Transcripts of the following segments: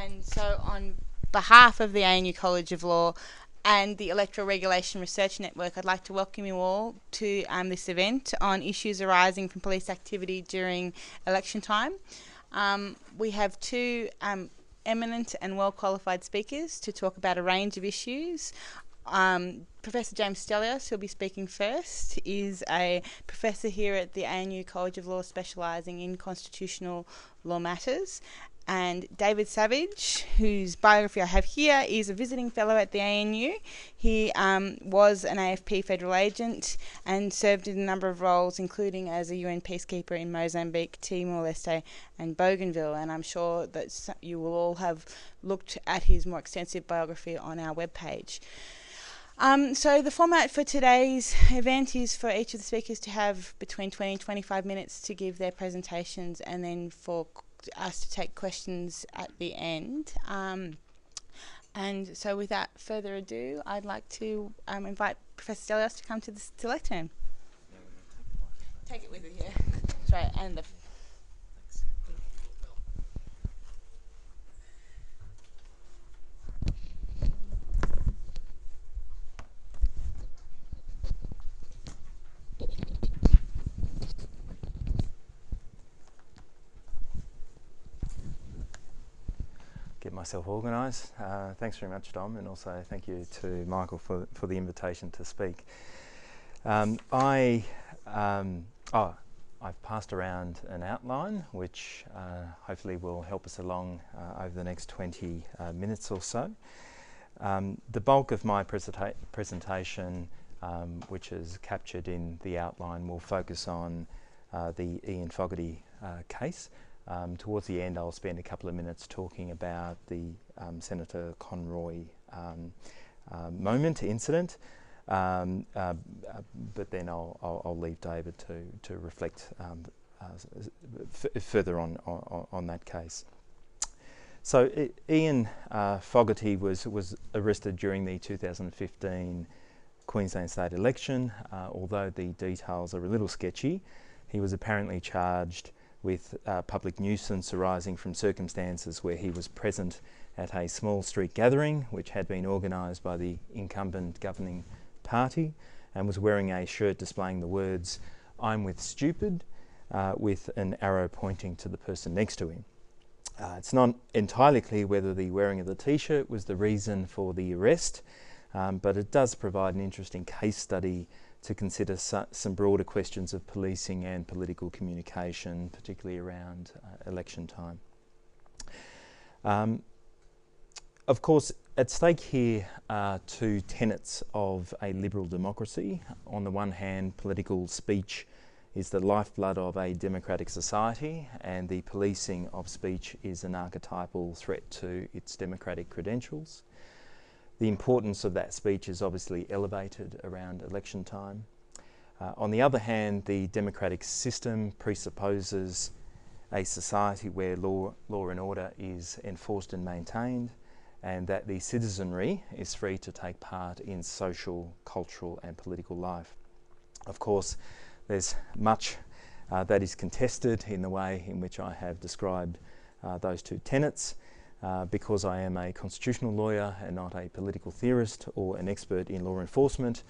And so on behalf of the ANU College of Law and the Electoral Regulation Research Network, I'd like to welcome you all to this event on issues arising from police activity during election time. We have two eminent and well-qualified speakers to talk about a range of issues. Professor James Stellios, who'll be speaking first, is a professor here at the ANU College of Law specialising in constitutional law matters. And David Savage, whose biography I have here, is a visiting fellow at the ANU. He was an AFP Federal Agent and served in a number of roles, including as a UN Peacekeeper in Mozambique, Timor Leste and Bougainville. And I'm sure that you will all have looked at his more extensive biography on our webpage. So the format for today's event is for each of the speakers to have between 20 and 25 minutes to give their presentations, and then for us to take questions at the end. And so without further ado, I'd like to invite Professor Stellios to come to the lectern. Take it with you, yeah. Sorry, and the get myself organised. Thanks very much, Dom, and also thank you to Michael for the invitation to speak. I've passed around an outline which hopefully will help us along over the next 20 minutes or so. The bulk of my presentation, which is captured in the outline, will focus on the Ian Fogarty case. Towards the end, I'll spend a couple of minutes talking about the Senator Conroy incident, but then I'll leave David to reflect further on that case. So Ian Fogarty was arrested during the 2015 Queensland state election. Although the details are a little sketchy, he was apparently charged with public nuisance arising from circumstances where he was present at a small street gathering which had been organised by the incumbent governing party, and was wearing a shirt displaying the words "I'm with stupid" with an arrow pointing to the person next to him. It's not entirely clear whether the wearing of the t-shirt was the reason for the arrest, but it does provide an interesting case study to consider some broader questions of policing and political communication, particularly around election time. Of course, at stake here are two tenets of a liberal democracy. On the one hand, political speech is the lifeblood of a democratic society, and the policing of speech is an archetypal threat to its democratic credentials. The importance of that speech is obviously elevated around election time. On the other hand, the democratic system presupposes a society where law and order is enforced and maintained, and that the citizenry is free to take part in social, cultural and political life. Of course, there's much that is contested in the way in which I have described those two tenets. Because I am a constitutional lawyer and not a political theorist or an expert in law enforcement,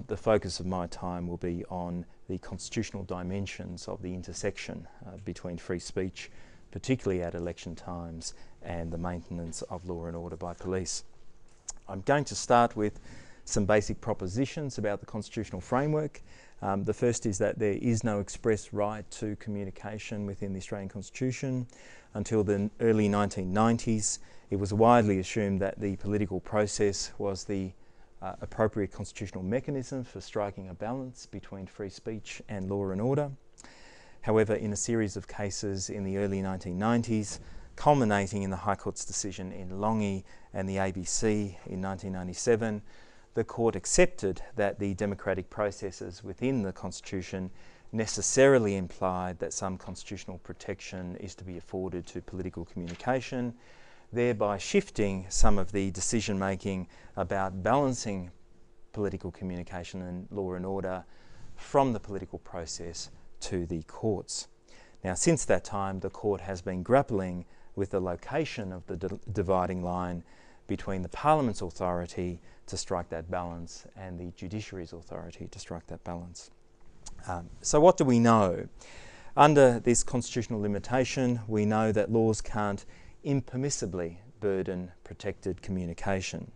the focus of my time will be on the constitutional dimensions of the intersection between free speech, particularly at election times, and the maintenance of law and order by police. I'm going to start with some basic propositions about the constitutional framework. The first is that there is no express right to communication within the Australian Constitution. Until the early 1990s, it was widely assumed that the political process was the appropriate constitutional mechanism for striking a balance between free speech and law and order. However, in a series of cases in the early 1990s, culminating in the High Court's decision in Longy and the ABC in 1997, the Court accepted that the democratic processes within the Constitution necessarily implied that some constitutional protection is to be afforded to political communication, thereby shifting some of the decision-making about balancing political communication and law and order from the political process to the courts. Now, since that time, the court has been grappling with the location of the dividing line between the Parliament's authority to strike that balance and the judiciary's authority to strike that balance. So what do we know? Under this constitutional limitation, we know that laws can't impermissibly burden protected communication.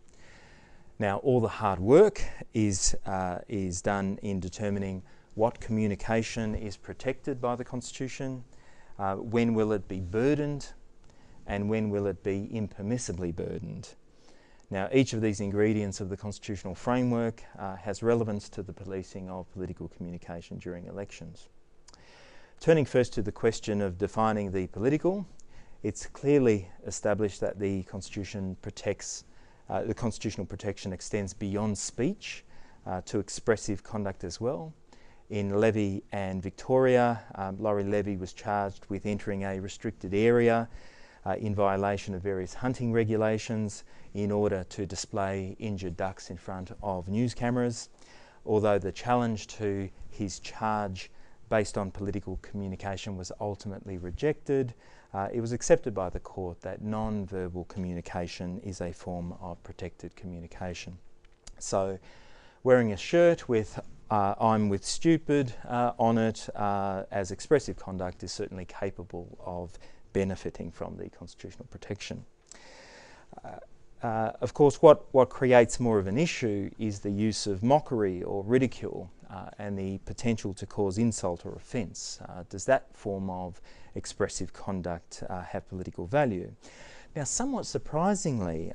Now, all the hard work is done in determining what communication is protected by the Constitution, when will it be burdened, and when will it be impermissibly burdened. Now, each of these ingredients of the constitutional framework has relevance to the policing of political communication during elections. Turning first to the question of defining the political, it's clearly established that the Constitution protects, the constitutional protection extends beyond speech to expressive conduct as well. In Levy and Victoria, Laurie Levy was charged with entering a restricted area in violation of various hunting regulations in order to display injured ducks in front of news cameras. Although the challenge to his charge based on political communication was ultimately rejected, it was accepted by the court that non-verbal communication is a form of protected communication. So wearing a shirt with I'm with stupid on it as expressive conduct is certainly capable of benefiting from the constitutional protection. Of course, what creates more of an issue is the use of mockery or ridicule and the potential to cause insult or offence. Does that form of expressive conduct have political value? Now, somewhat surprisingly,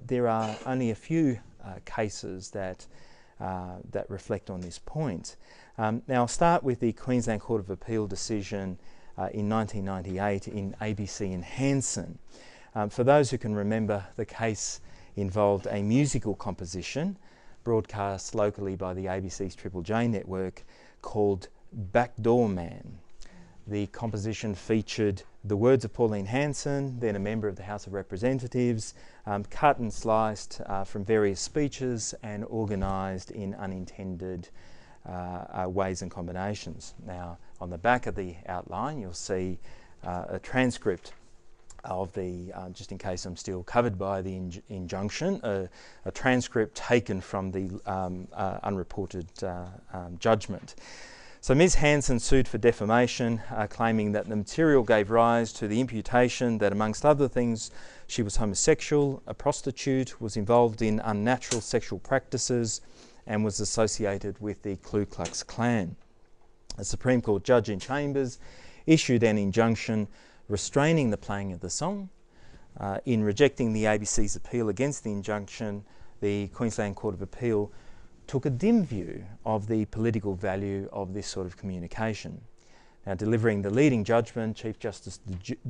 there are only a few cases that reflect on this point. Now, I'll start with the Queensland Court of Appeal decision in 1998 in ABC and Hanson. For those who can remember, the case involved a musical composition broadcast locally by the ABC's Triple J network called Backdoor Man. The composition featured the words of Pauline Hanson, then a member of the House of Representatives, cut and sliced from various speeches and organised in unintended ways and combinations. Now, on the back of the outline, you'll see a transcript of the, just in case I'm still covered by the injunction, a transcript taken from the unreported judgment. So Ms Hanson sued for defamation, claiming that the material gave rise to the imputation that, amongst other things, she was homosexual, a prostitute, was involved in unnatural sexual practices, and was associated with the Ku Klux Klan. A Supreme Court judge in Chambers issued an injunction restraining the playing of the song. In rejecting the ABC's appeal against the injunction, the Queensland Court of Appeal took a dim view of the political value of this sort of communication. Now, delivering the leading judgment, Chief Justice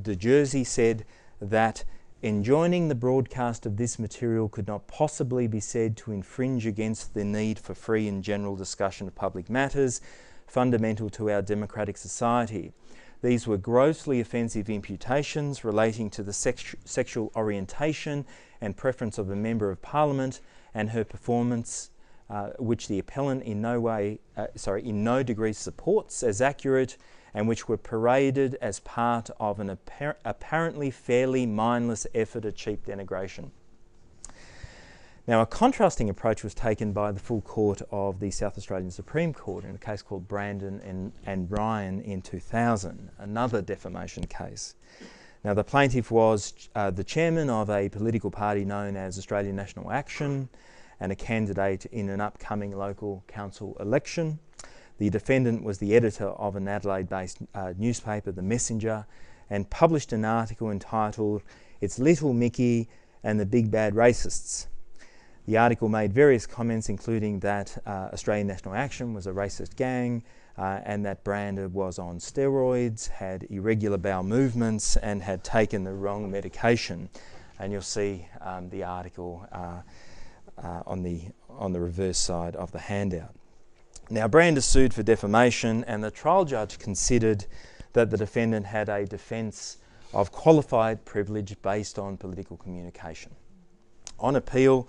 de Jersey said that enjoining the broadcast of this material could not possibly be said to infringe against the need for free and general discussion of public matters fundamental to our democratic society. These were grossly offensive imputations relating to the sexual orientation and preference of a Member of Parliament and her performance, which the appellant in no degree supports as accurate, and which were paraded as part of an apparently fairly mindless effort at cheap denigration. Now, a contrasting approach was taken by the full court of the South Australian Supreme Court in a case called Brandon and Ryan in 2000, another defamation case. Now, the plaintiff was the chairman of a political party known as Australian National Action and a candidate in an upcoming local council election. The defendant was the editor of an Adelaide-based newspaper, The Messenger, and published an article entitled "It's Little Mickey and the Big Bad Racists." The article made various comments, including that Australian National Action was a racist gang and that Brandon was on steroids, had irregular bowel movements, and had taken the wrong medication. And you'll see the article on the reverse side of the handout. Now, Brandon sued for defamation, and the trial judge considered that the defendant had a defence of qualified privilege based on political communication. On appeal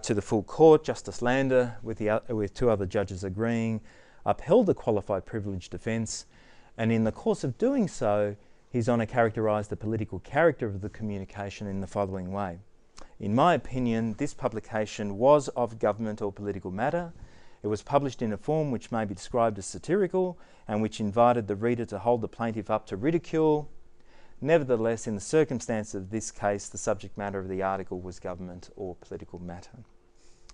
to the full court, Justice Lander, with two other judges agreeing, upheld the qualified privilege defence And in the course of doing so, His Honour characterised the political character of the communication in the following way. In my opinion, this publication was of government or political matter. It was published in a form which may be described as satirical and which invited the reader to hold the plaintiff up to ridicule. Nevertheless, in the circumstances of this case, the subject matter of the article was government or political matter.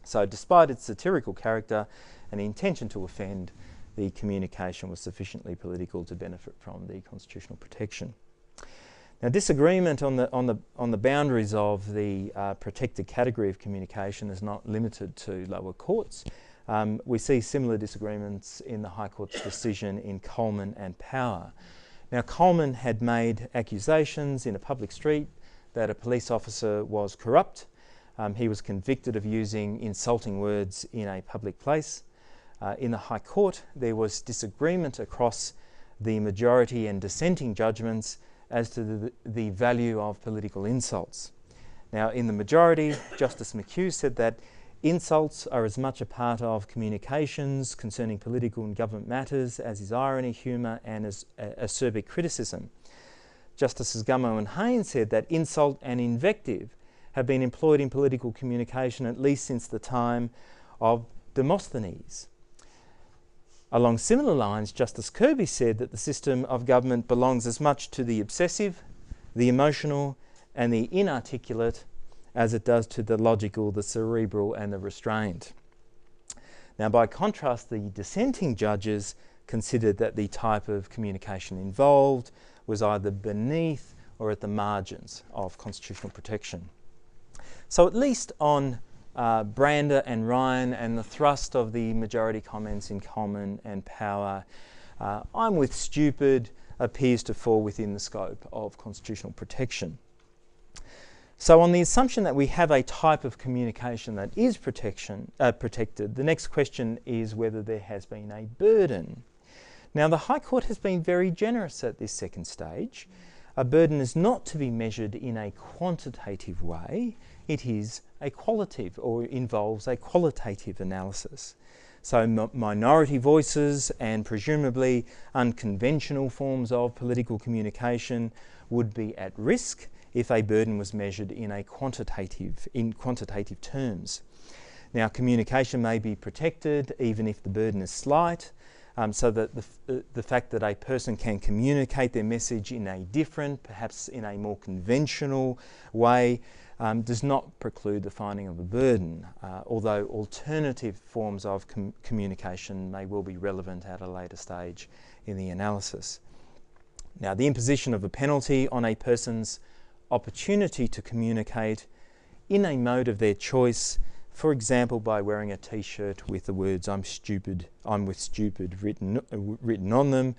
So despite its satirical character and the intention to offend, the communication was sufficiently political to benefit from the constitutional protection. Now, disagreement on the boundaries of the protected category of communication is not limited to lower courts. We see similar disagreements in the High Court's decision in Coleman and Power. Now, Coleman had made accusations in a public street that a police officer was corrupt. He was convicted of using insulting words in a public place. In the High Court, there was disagreement across the majority and dissenting judgments as to the value of political insults. Now, in the majority, Justice McHugh said that insults are as much a part of communications concerning political and government matters as is irony, humour and as acerbic criticism. Justices Gummow and Haynes said that insult and invective have been employed in political communication at least since the time of Demosthenes. Along similar lines, Justice Kirby said that the system of government belongs as much to the obsessive, the emotional and the inarticulate as it does to the logical, the cerebral and the restrained. Now, by contrast, the dissenting judges considered that the type of communication involved was either beneath or at the margins of constitutional protection. So at least on Brander and Ryan and the thrust of the majority comments in Coleman and Power, I'm with stupid appears to fall within the scope of constitutional protection. So on the assumption that we have a type of communication that is protected, the next question is whether there has been a burden. Now, the High Court has been very generous at this second stage. A burden is not to be measured in a quantitative way. It is a qualitative or involves a qualitative analysis. So minority voices and presumably unconventional forms of political communication would be at risk if a burden was measured in quantitative terms. Now, communication may be protected even if the burden is slight, so that the fact that a person can communicate their message in a different, perhaps in a more conventional way, does not preclude the finding of a burden, although alternative forms of communication may well be relevant at a later stage in the analysis. Now, the imposition of a penalty on a person's opportunity to communicate in a mode of their choice, for example by wearing a t-shirt with the words I'm with stupid written on them,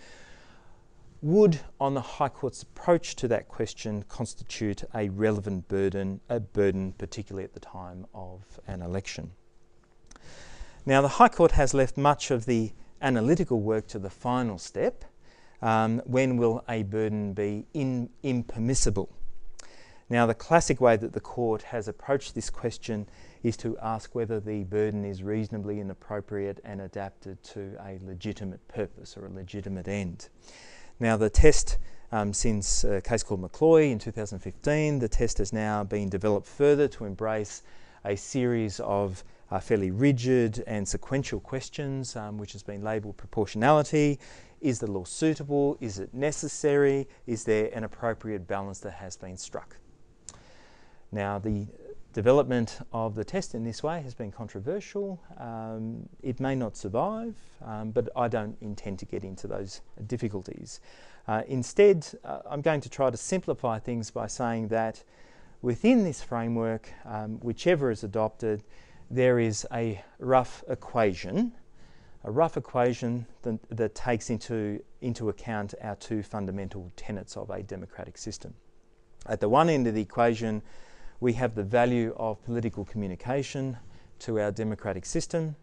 would, on the High Court's approach to that question, constitute a relevant burden, particularly at the time of an election. Now, the High Court has left much of the analytical work to the final step. When will a burden be impermissible? Now, the classic way that the court has approached this question is to ask whether the burden is reasonably inappropriate and adapted to a legitimate purpose or a legitimate end. Now, the test, since a case called McCloy in 2015, the test has now been developed further to embrace a series of fairly rigid and sequential questions, which has been labelled proportionality. Is the law suitable? Is it necessary? Is there an appropriate balance that has been struck? Now, the development of the test in this way has been controversial. It may not survive, but I don't intend to get into those difficulties. Instead, I'm going to try to simplify things by saying that within this framework, whichever is adopted, there is a rough equation that takes into account our two fundamental tenets of a democratic system. At the one end of the equation, we have the value of political communication to our democratic system,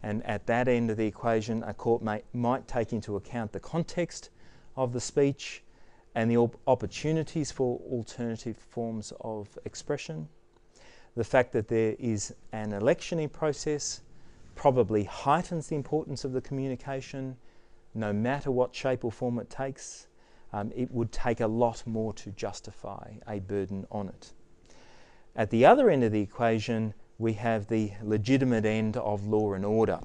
and at that end of the equation, a court might take into account the context of the speech and the opportunities for alternative forms of expression. The fact that there is an electioning process probably heightens the importance of the communication no matter what shape or form it takes, it would take a lot more to justify a burden on it. At the other end of the equation, we have the legitimate end of law and order.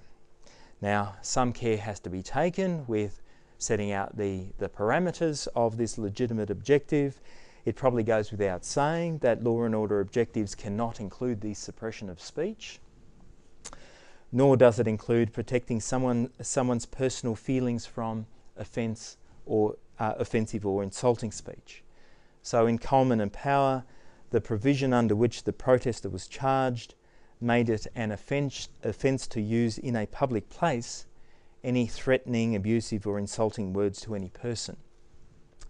Now, some care has to be taken with setting out the parameters of this legitimate objective. It probably goes without saying that law and order objectives cannot include the suppression of speech, nor does it include protecting someone's personal feelings from offensive or insulting speech. So in Coleman and Power, the provision under which the protester was charged made it an offence to use in a public place any threatening, abusive or insulting words to any person.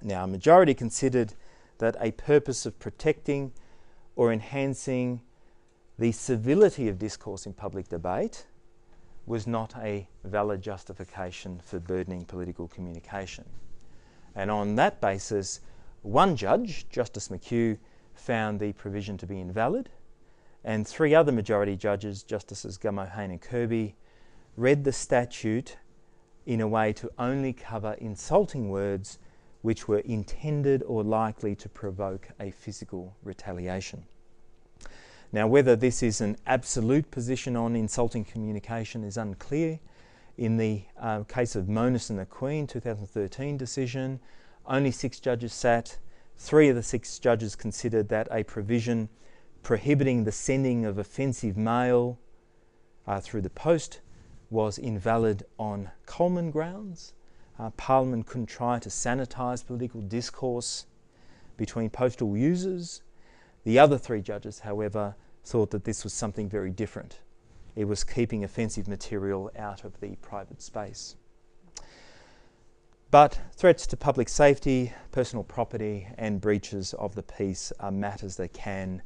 Now, a majority considered that a purpose of protecting or enhancing the civility of discourse in public debate was not a valid justification for burdening political communication. And on that basis, one judge, Justice McHugh, found the provision to be invalid, and three other majority judges, Justices Gummo, Hayne and Kirby, read the statute in a way to only cover insulting words which were intended or likely to provoke a physical retaliation. Now, whether this is an absolute position on insulting communication is unclear. In the case of Monis and the Queen 2013 decision, only 6 judges sat. 3 of the 6 judges considered that a provision prohibiting the sending of offensive mail through the post was invalid on Coleman grounds. Parliament couldn't try to sanitise political discourse between postal users. The other 3 judges, however, thought that this was something very different. It was keeping offensive material out of the private space. But threats to public safety, personal property and breaches of the peace are matters that can,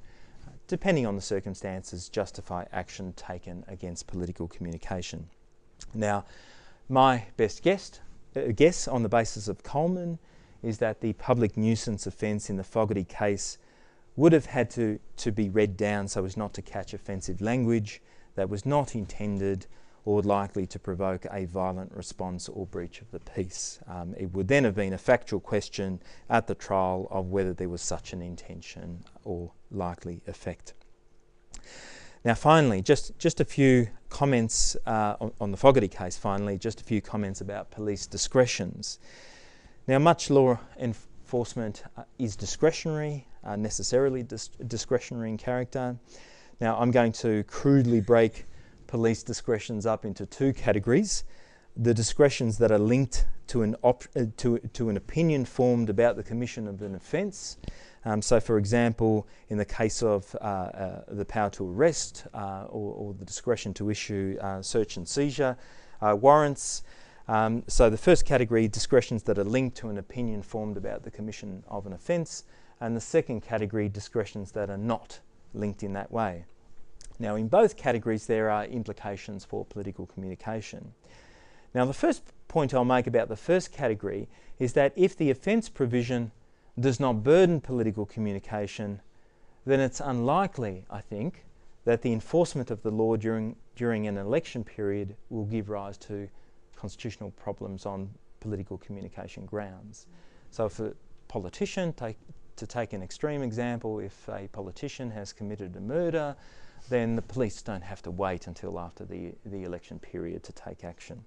depending on the circumstances, justify action taken against political communication. Now, my best guess on the basis of Coleman is that the public nuisance offence in the Fogarty case would have had to be read down so as not to catch offensive language that was not intended or likely to provoke a violent response or breach of the peace. It would then have been a factual question at the trial of whether there was such an intention or likely effect. Now finally, just a few comments on the Fogarty case, just a few comments about police discretions. Now, much law enforcement is discretionary, necessarily discretionary in character. Now, I'm going to crudely break police discretions up into 2 categories. The discretions that are linked to an opinion formed about the commission of an offence. So, for example, in the case of the power to arrest or the discretion to issue search and seizure warrants. So the first category, discretions that are linked to an opinion formed about the commission of an offence, and the second category, discretions that are not linked in that way. Now, in both categories, there are implications for political communication. Now, the first point I'll make about the first category is that if the offence provision does not burden political communication, then it's unlikely, I think, that the enforcement of the law during an election period will give rise to constitutional problems on political communication grounds. So if a politician, to take an extreme example, if a politician has committed a murder, then the police don't have to wait until after the election period to take action.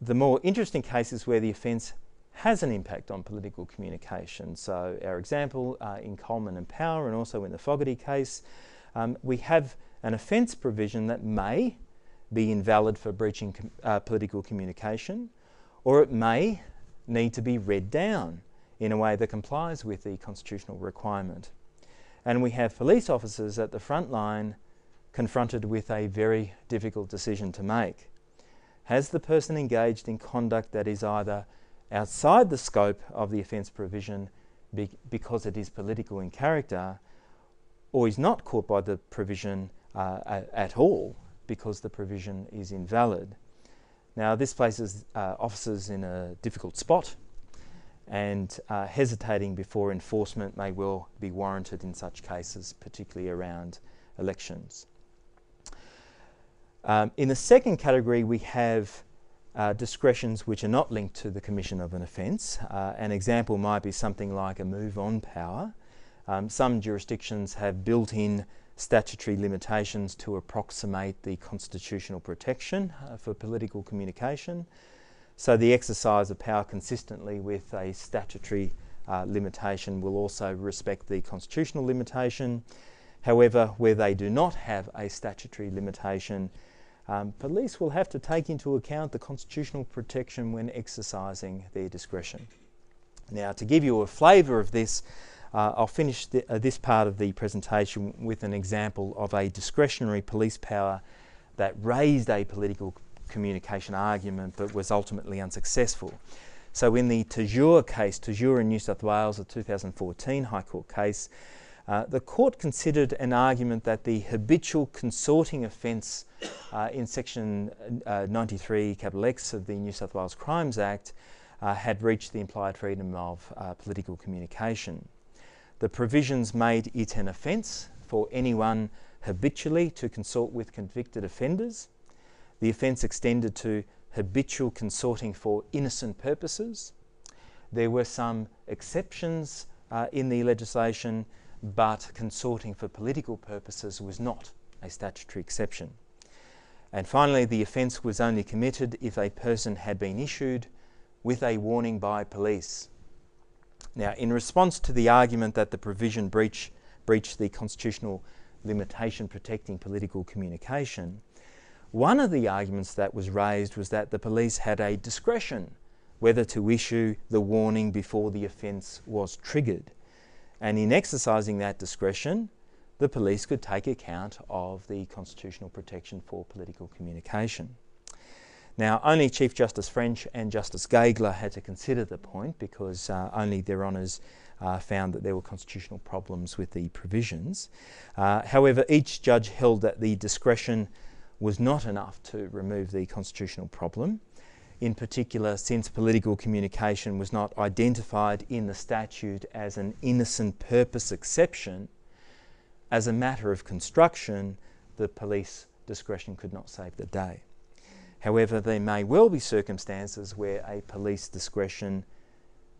The more interesting case is where the offence has an impact on political communication. So our example in Coleman and Power, and also in the Fogarty case, we have an offence provision that may be invalid for breaching political communication, or it may need to be read down in a way that complies with the constitutional requirement. And we have police officers at the front line confronted with a very difficult decision to make. Has the person engaged in conduct that is either outside the scope of the offence provision because it is political in character, or is not caught by the provision at all because the provision is invalid? Now, this places officers in a difficult spot, and hesitating before enforcement may well be warranted in such cases, particularly around elections. In the second category, we have discretions which are not linked to the commission of an offence. An example might be something like a move-on power. Some jurisdictions have built-in statutory limitations to approximate the constitutional protection for political communication. So the exercise of power consistently with a statutory limitation will also respect the constitutional limitation. However, where they do not have a statutory limitation, police will have to take into account the constitutional protection when exercising their discretion. Now, to give you a flavour of this, I'll finish this part of the presentation with an example of a discretionary police power that raised a political communication argument but was ultimately unsuccessful. So in the Tajur case, Tajur in New South Wales, a 2014 High Court case, the court considered an argument that the habitual consorting offence in section 93 X of the New South Wales Crimes Act had reached the implied freedom of political communication. The provisions made it an offence for anyone habitually to consort with convicted offenders. The offence extended to habitual consorting for innocent purposes. There were some exceptions in the legislation, but consorting for political purposes was not a statutory exception. And finally, the offence was only committed if a person had been issued with a warning by police. Now, in response to the argument that the provision breached the constitutional limitation protecting political communication, one of the arguments that was raised was that the police had a discretion whether to issue the warning before the offence was triggered. And in exercising that discretion, the police could take account of the constitutional protection for political communication. Now, only Chief Justice French and Justice Gageler had to consider the point because only their honours found that there were constitutional problems with the provisions. However, each judge held that the discretion was not enough to remove the constitutional problem. In particular, since political communication was not identified in the statute as an innocent purpose exception, as a matter of construction, the police discretion could not save the day. However, there may well be circumstances where a police discretion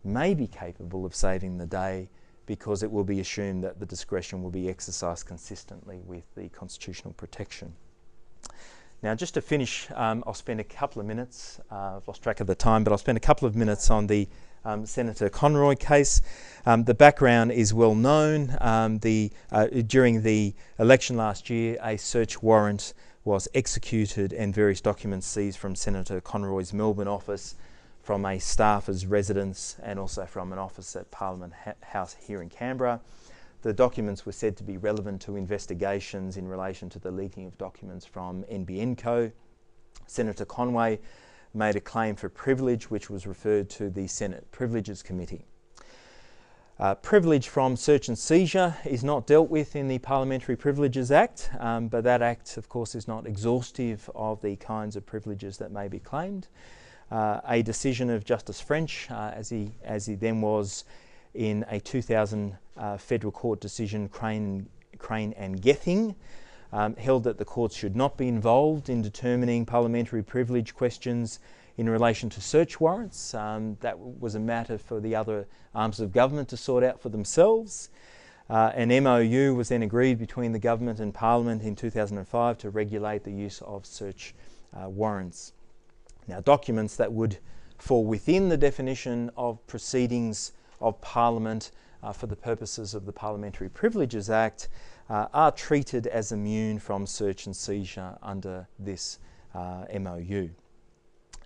may be capable of saving the day because it will be assumed that the discretion will be exercised consistently with the constitutional protection. Now, just to finish, I'll spend a couple of minutes, I've lost track of the time, but I'll spend a couple of minutes on the Senator Conroy case. The background is well known. During the election last year, a search warrant was executed and various documents seized from Senator Conroy's Melbourne office, from a staffer's residence and also from an office at Parliament House here in Canberra. The documents were said to be relevant to investigations in relation to the leaking of documents from NBN Co. Senator Conway made a claim for privilege which was referred to the Senate Privileges Committee. Privilege from search and seizure is not dealt with in the Parliamentary Privileges Act, but that Act, of course, is not exhaustive of the kinds of privileges that may be claimed. A decision of Justice French, as he then was in a 2000 Federal Court decision, Crane and Gething, held that the courts should not be involved in determining parliamentary privilege questions in relation to search warrants. That was a matter for the other arms of government to sort out for themselves. An MOU was then agreed between the government and Parliament in 2005 to regulate the use of search warrants. Now, documents that would fall within the definition of proceedings of Parliament for the purposes of the Parliamentary Privileges Act are treated as immune from search and seizure under this MOU.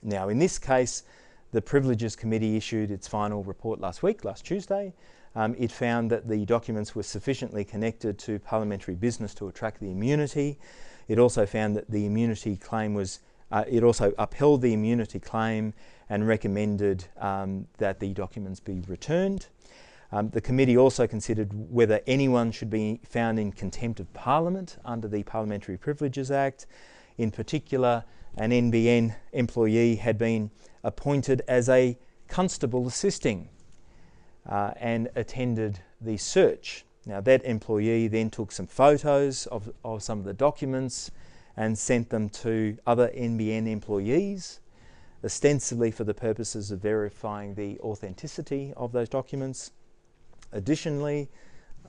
Now, in this case, the Privileges Committee issued its final report last Tuesday. It found that the documents were sufficiently connected to parliamentary business to attract the immunity. It also found that the immunity claim was, it also upheld the immunity claim and recommended that the documents be returned. The committee also considered whether anyone should be found in contempt of Parliament under the Parliamentary Privileges Act. In particular, an NBN employee had been appointed as a constable assisting and attended the search. Now, that employee then took some photos of some of the documents and sent them to other NBN employees. ostensibly for the purposes of verifying the authenticity of those documents. Additionally,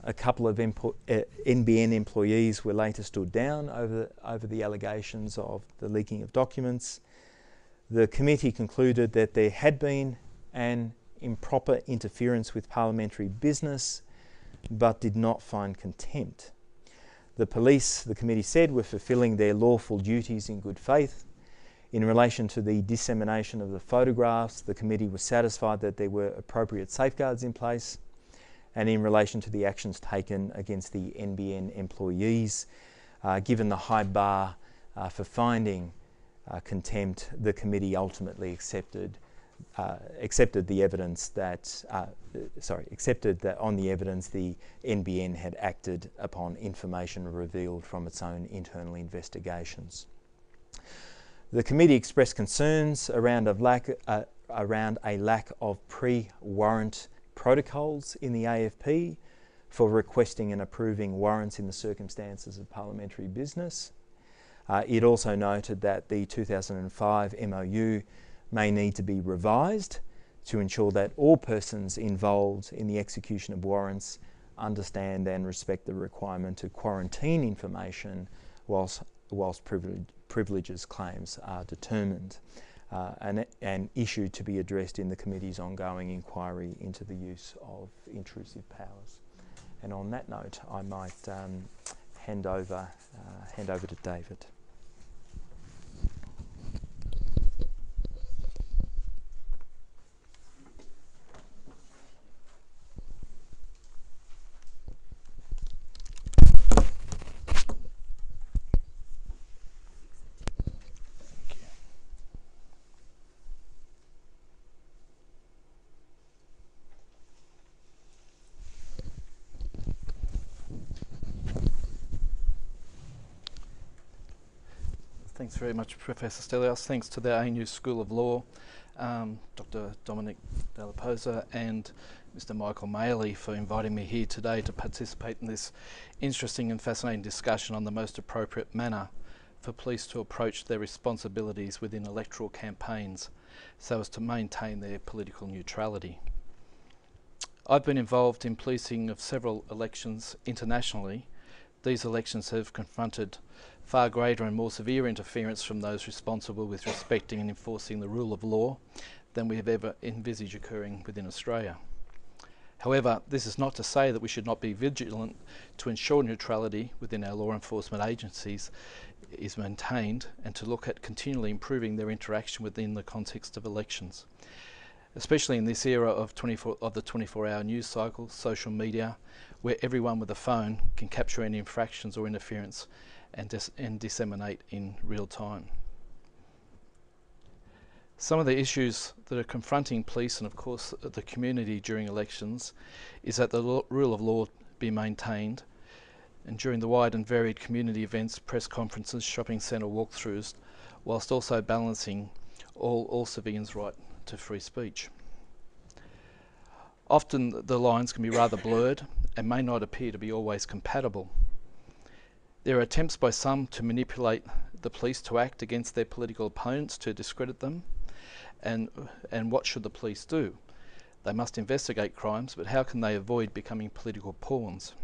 a couple of NBN employees were later stood down over the allegations of the leaking of documents. The committee concluded that there had been an improper interference with parliamentary business, but did not find contempt. The police, the committee said, were fulfilling their lawful duties in good faith. In relation to the dissemination of the photographs, the committee was satisfied that there were appropriate safeguards in place. And in relation to the actions taken against the NBN employees, given the high bar for finding contempt, the committee ultimately accepted the evidence that on the evidence the NBN had acted upon information revealed from its own internal investigations. The committee expressed concerns around a lack of pre-warrant protocols in the AFP for requesting and approving warrants in the circumstances of parliamentary business. It also noted that the 2005 MOU may need to be revised to ensure that all persons involved in the execution of warrants understand and respect the requirement to quarantine information whilst privileges claims are determined, an issue to be addressed in the committee's ongoing inquiry into the use of intrusive powers. And on that note, I might hand over to David. Thanks very much, Professor Stellios. Thanks to the ANU School of Law, Dr. Dominic Della Posa and Mr. Michael Maley for inviting me here today to participate in this interesting and fascinating discussion on the most appropriate manner for police to approach their responsibilities within electoral campaigns so as to maintain their political neutrality. I've been involved in policing of several elections internationally. These elections have confronted far greater and more severe interference from those responsible with respecting and enforcing the rule of law than we have ever envisaged occurring within Australia. However, this is not to say that we should not be vigilant to ensure neutrality within our law enforcement agencies is maintained and to look at continually improving their interaction within the context of elections. Especially in this era of the 24-hour news cycle, social media, where everyone with a phone can capture any infractions or interference and disseminate in real time. Some of the issues that are confronting police and of course the community during elections is that the rule of law be maintained, and during the wide and varied community events, press conferences, shopping centre walkthroughs, whilst also balancing all civilians' right to free speech. Often the lines can be rather blurred and may not appear to be always compatible. There are attempts by some to manipulate the police to act against their political opponents to discredit them. And what should the police do? They must investigate crimes, but how can they avoid becoming political pawns?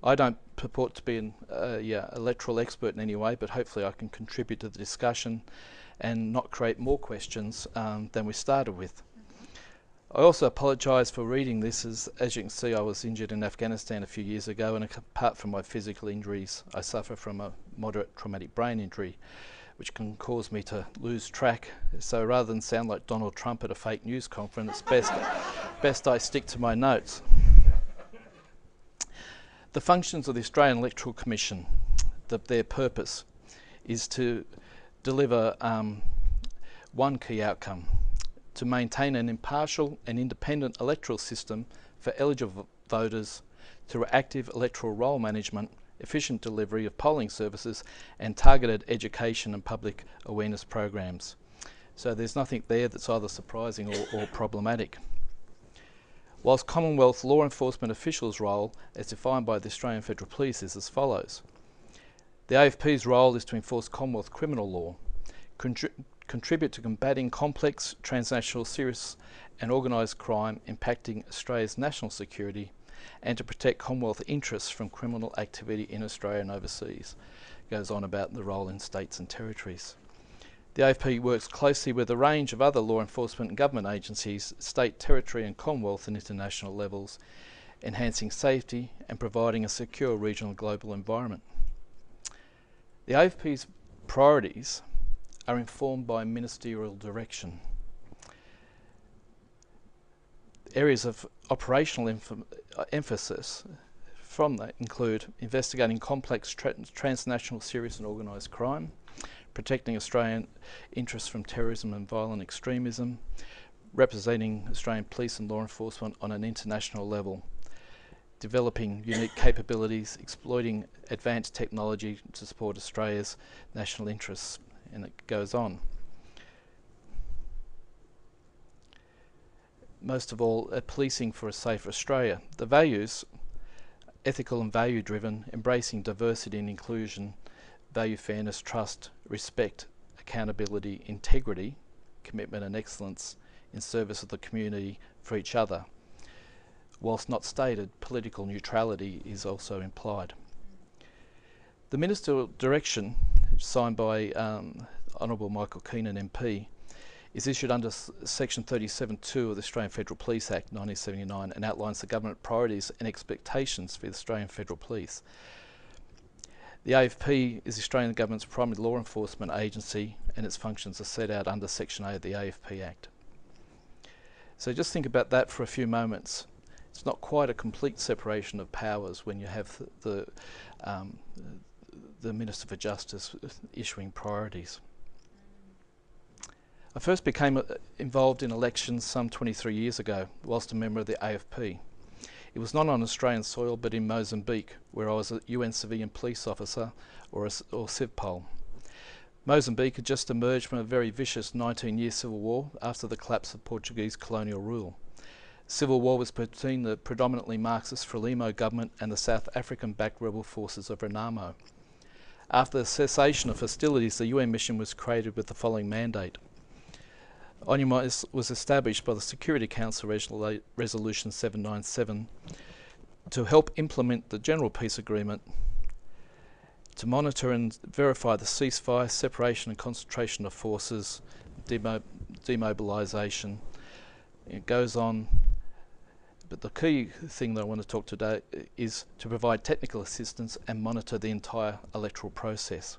I don't purport to be an electoral expert in any way, but hopefully I can contribute to the discussion and not create more questions than we started with. I also apologise for reading this, as you can see I was injured in Afghanistan a few years ago, and apart from my physical injuries I suffer from a moderate traumatic brain injury which can cause me to lose track, so rather than sound like Donald Trump at a fake news conference, it's best I stick to my notes. The functions of the Australian Electoral Commission, their purpose is to deliver one key outcome: to maintain an impartial and independent electoral system for eligible voters through active electoral roll management, efficient delivery of polling services and targeted education and public awareness programs. So there's nothing there that's either surprising or problematic. Whilst Commonwealth law enforcement officials' role as defined by the Australian Federal Police is as follows. The AFP's role is to enforce Commonwealth criminal law, contribute to combating complex, transnational, serious and organised crime impacting Australia's national security, and to protect Commonwealth interests from criminal activity in Australia and overseas. It goes on about the role in states and territories. The AFP works closely with a range of other law enforcement and government agencies, state, territory and Commonwealth and international levels, enhancing safety and providing a secure regional and global environment. The AFP's priorities are informed by ministerial direction. Areas of operational emphasis from that include investigating complex transnational serious and organised crime, protecting Australian interests from terrorism and violent extremism, representing Australian police and law enforcement on an international level, developing unique capabilities, exploiting advanced technology to support Australia's national interests, and it goes on. Most of all, policing for a safer Australia. The values, ethical and value-driven, embracing diversity and inclusion, value fairness, trust, respect, accountability, integrity, commitment and excellence in service of the community for each other. Whilst not stated, political neutrality is also implied. The ministerial direction, signed by Honourable Michael Keenan MP, is issued under Section 37(2) of the Australian Federal Police Act 1979 and outlines the government priorities and expectations for the Australian Federal Police. The AFP is the Australian Government's primary law enforcement agency, and its functions are set out under Section A of the AFP Act. So just think about that for a few moments. It's not quite a complete separation of powers when you have the Minister for Justice issuing priorities. I first became involved in elections some 23 years ago, whilst a member of the AFP. It was not on Australian soil, but in Mozambique, where I was a UN civilian police officer, or CivPol. Mozambique had just emerged from a very vicious 19-year civil war after the collapse of Portuguese colonial rule. Civil war was between the predominantly Marxist Frelimo government and the South African-backed rebel forces of Renamo. After the cessation of hostilities, the UN mission was created with the following mandate. ONUMA was established by the Security Council Resolution 797 to help implement the General Peace Agreement, to monitor and verify the ceasefire, separation and concentration of forces, demobilisation. It goes on, but the key thing that I want to talk today is to provide technical assistance and monitor the entire electoral process.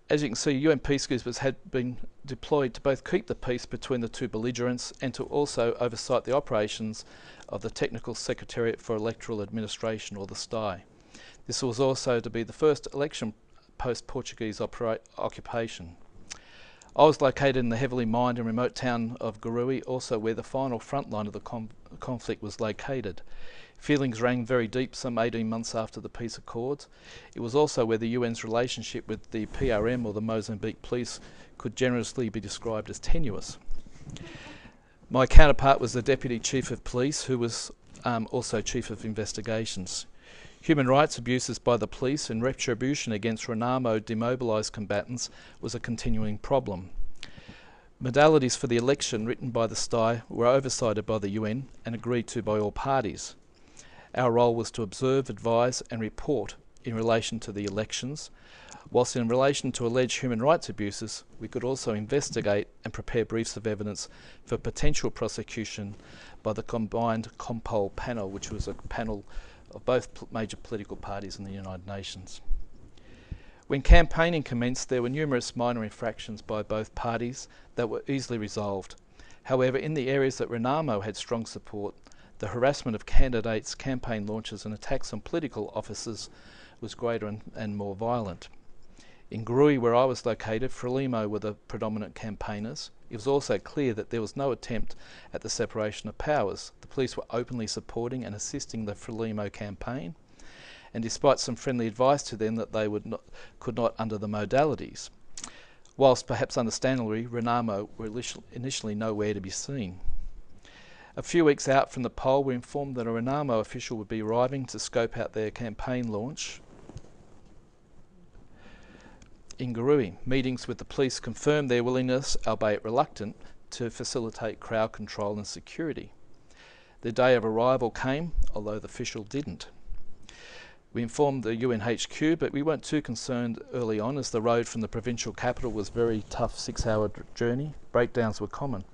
As you can see, UN Peacekeepers had been deployed to both keep the peace between the two belligerents and to also oversight the operations of the Technical Secretariat for Electoral Administration, or the STI. This was also to be the first election post-Portuguese occupation. I was located in the heavily mined and remote town of Gurui, also where the final front line of the conflict was located. Feelings rang very deep some 18 months after the peace accords. It was also where the UN's relationship with the PRM, or the Mozambique police, could generously be described as tenuous. My counterpart was the Deputy Chief of Police, who was also Chief of Investigations. Human rights abuses by the police and retribution against Renamo demobilised combatants was a continuing problem. Modalities for the election written by the STI were oversighted by the UN and agreed to by all parties. Our role was to observe, advise and report in relation to the elections, whilst in relation to alleged human rights abuses, we could also investigate and prepare briefs of evidence for potential prosecution by the combined Compol panel, which was a panel of both major political parties in the United Nations. When campaigning commenced, there were numerous minor infractions by both parties that were easily resolved. However, in the areas that Renamo had strong support, the harassment of candidates, campaign launches and attacks on political officers was greater and more violent. In Gurui, where I was located, Frelimo were the predominant campaigners. It was also clear that there was no attempt at the separation of powers. The police were openly supporting and assisting the Frelimo campaign, and despite some friendly advice to them that they could not under the modalities. Whilst perhaps understandably, Renamo were initially nowhere to be seen. A few weeks out from the poll, we were informed that a Renamo official would be arriving to scope out their campaign launch. in Garui. Meetings with the police confirmed their willingness, albeit reluctant, to facilitate crowd control and security. The day of arrival came, although the official didn't. We informed the UNHQ, but we weren't too concerned early on, as the road from the provincial capital was a very tough 6-hour journey. Breakdowns were common.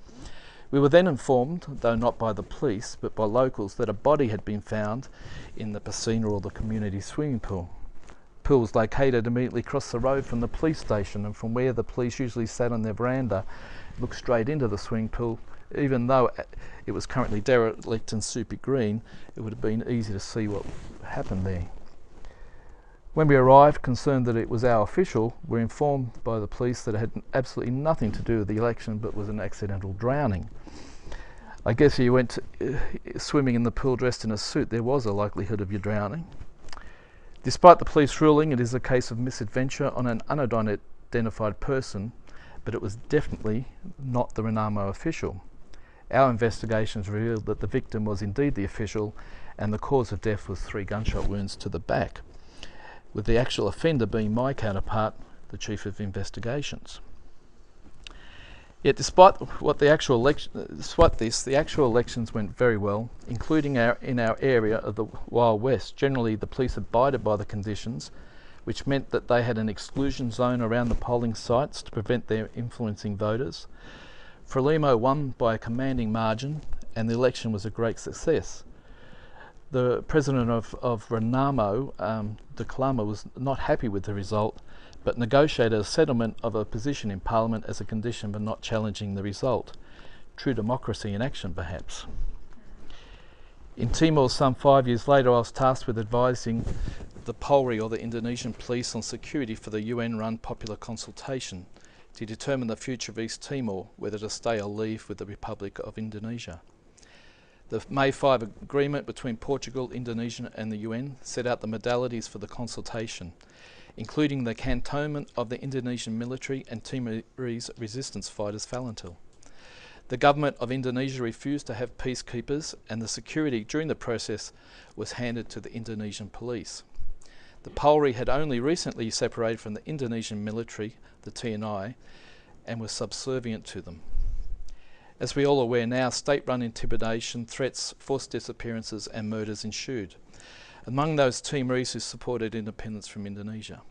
We were then informed, though not by the police, but by locals, that a body had been found in the piscina, or the community swimming pool. The pool was located immediately across the road from the police station, and from where the police usually sat on their veranda, looked straight into the swimming pool. Even though it was currently derelict and super green, it would have been easy to see what happened there. When we arrived, concerned that it was our official, we were informed by the police that it had absolutely nothing to do with the election, but was an accidental drowning. I guess if you went swimming in the pool dressed in a suit, there was a likelihood of you drowning. Despite the police ruling, it is a case of misadventure on an unidentified person, but it was definitely not the Renamo official. Our investigations revealed that the victim was indeed the official, and the cause of death was 3 gunshot wounds to the back, with the actual offender being my counterpart, the Chief of Investigations. Yet despite the actual elections went very well, including in our area of the Wild West. Generally, the police abided by the conditions, which meant that they had an exclusion zone around the polling sites to prevent their influencing voters. Frelimo won by a commanding margin, and the election was a great success. The president of Renamo, de Kalama, was not happy with the result, but negotiated a settlement of a position in Parliament as a condition for not challenging the result. True democracy in action, perhaps. In Timor, some 5 years later, I was tasked with advising the Polri, or the Indonesian police, on security for the UN-run Popular Consultation to determine the future of East Timor, whether to stay or leave with the Republic of Indonesia. The May 5 agreement between Portugal, Indonesia and the UN set out the modalities for the consultation, including the cantonment of the Indonesian military and Timorese resistance fighters fell until. The government of Indonesia refused to have peacekeepers, and the security during the process was handed to the Indonesian police. The Polri had only recently separated from the Indonesian military, the TNI, and was subservient to them. As we all are aware now, state-run intimidation, threats, forced disappearances and murders ensued. Among those Timorese who supported independence from Indonesia.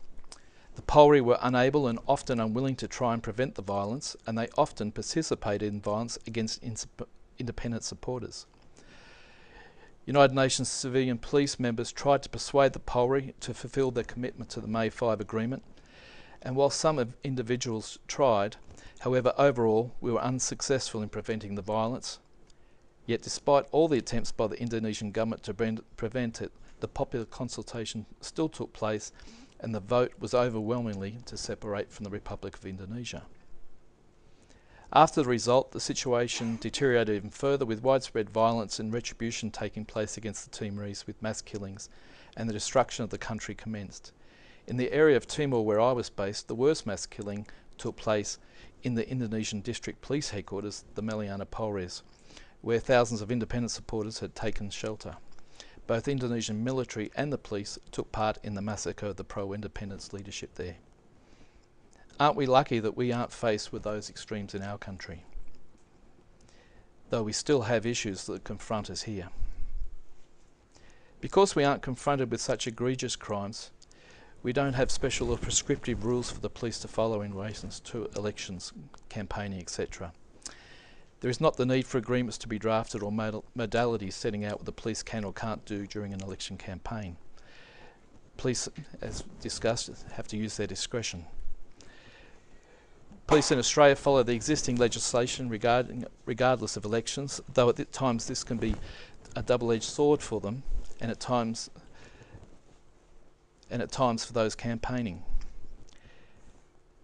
The Polri were unable and often unwilling to try and prevent the violence, and they often participated in violence against independent supporters. United Nations civilian police members tried to persuade the Polri to fulfil their commitment to the May 5 agreement, and while some individuals tried, however, overall we were unsuccessful in preventing the violence. Yet despite all the attempts by the Indonesian government to prevent it, the popular consultation still took place, and the vote was overwhelmingly to separate from the Republic of Indonesia. After the result, the situation deteriorated even further, with widespread violence and retribution taking place against the Timorese, with mass killings, and the destruction of the country commenced. In the area of Timor where I was based, the worst mass killing took place in the Indonesian district police headquarters, the Meliana Polres, where thousands of independent supporters had taken shelter. Both Indonesian military and the police took part in the massacre of the pro-independence leadership there. Aren't we lucky that we aren't faced with those extremes in our country? Though we still have issues that confront us here. Because we aren't confronted with such egregious crimes, we don't have special or prescriptive rules for the police to follow in relation to elections, campaigning, etc. There is not the need for agreements to be drafted or modalities setting out what the police can or can't do during an election campaign. Police, as discussed, have to use their discretion. Police in Australia follow the existing legislation regardless of elections, though at times this can be a double-edged sword for them, and at times for those campaigning.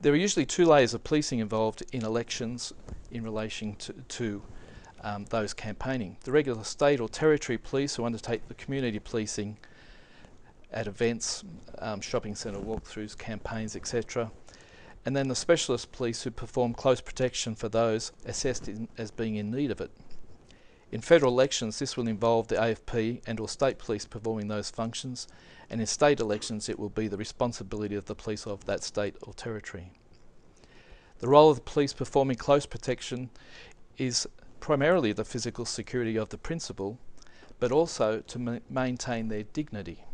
There are usually 2 layers of policing involved in elections in relation to those campaigning. The regular state or territory police who undertake the community policing at events, shopping centre walkthroughs, campaigns, etc. And then the specialist police who perform close protection for those assessed as being in need of it. In federal elections, this will involve the AFP and or state police performing those functions, and in state elections it will be the responsibility of the police of that state or territory. The role of the police performing close protection is primarily the physical security of the principal, but also to maintain their dignity,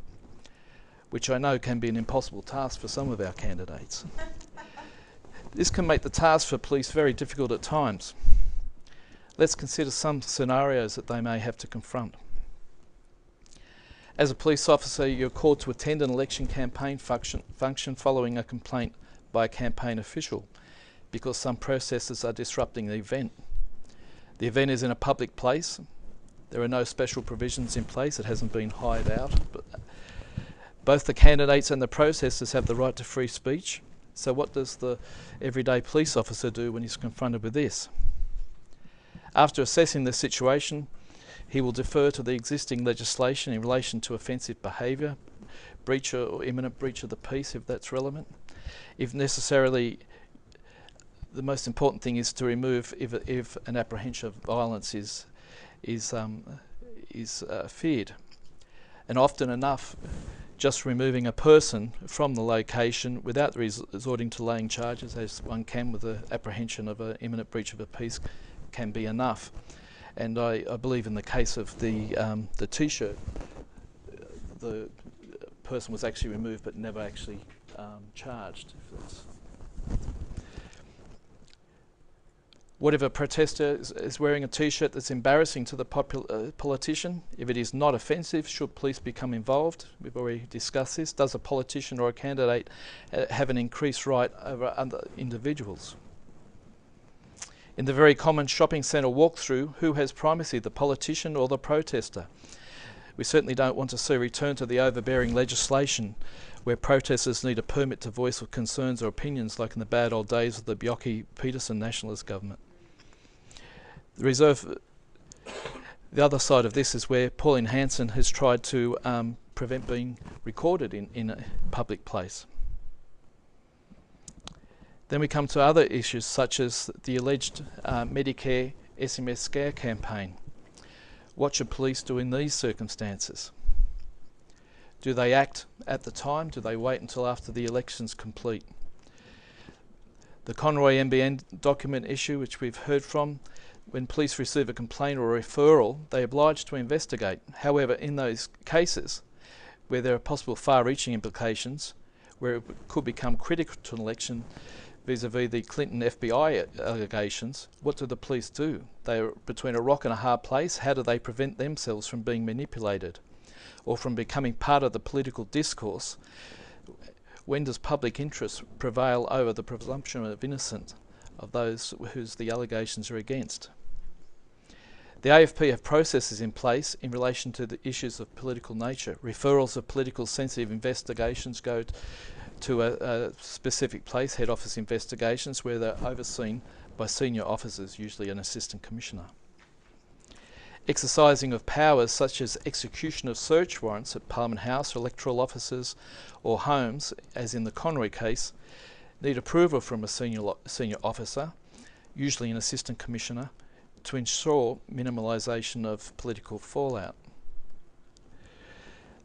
which I know can be an impossible task for some of our candidates. This can make the task for police very difficult at times. Let's consider some scenarios that they may have to confront. As a police officer, you're called to attend an election campaign function following a complaint by a campaign official because some processes are disrupting the event. The event is in a public place. There are no special provisions in place. It hasn't been hired out. But both the candidates and the processors have the right to free speech. So what does the everyday police officer do when he's confronted with this? After assessing the situation, he will defer to the existing legislation in relation to offensive behaviour, breach or imminent breach of the peace, if that's relevant. If necessarily, the most important thing is to remove if an apprehension of violence is feared. And often enough, just removing a person from the location without resorting to laying charges, as one can with the apprehension of an imminent breach of a peace, can be enough. And I believe in the case of the T-shirt, the person was actually removed but never actually charged. What if a protester is wearing a T-shirt that's embarrassing to the politician? If it is not offensive, should police become involved? We've already discussed this. Does a politician or a candidate have an increased right over other individuals? In the very common shopping centre walkthrough, who has primacy, the politician or the protester? We certainly don't want to see a return to the overbearing legislation where protesters need a permit to voice concerns or opinions like in the bad old days of the Bjelke-Petersen nationalist government. The other side of this is where Pauline Hanson has tried to prevent being recorded in a public place. Then we come to other issues such as the alleged Medicare SMS scare campaign. What should police do in these circumstances? Do they act at the time? Do they wait until after the election's complete? The Conroy NBN document issue, which we've heard from, when police receive a complaint or a referral, they are obliged to investigate. However, in those cases where there are possible far-reaching implications, where it could become critical to an election vis-a-vis the Clinton FBI allegations, what do the police do? They are between a rock and a hard place. How do they prevent themselves from being manipulated or from becoming part of the political discourse? When does public interest prevail over the presumption of innocence of those whose the allegations are against? The AFP have processes in place in relation to the issues of political nature. Referrals of political sensitive investigations go to a specific place, head office investigations, where they're overseen by senior officers, usually an assistant commissioner. Exercising of powers such as execution of search warrants at Parliament House, electoral offices or homes, as in the Conroy case, need approval from a senior officer, usually an assistant commissioner, to ensure minimalisation of political fallout.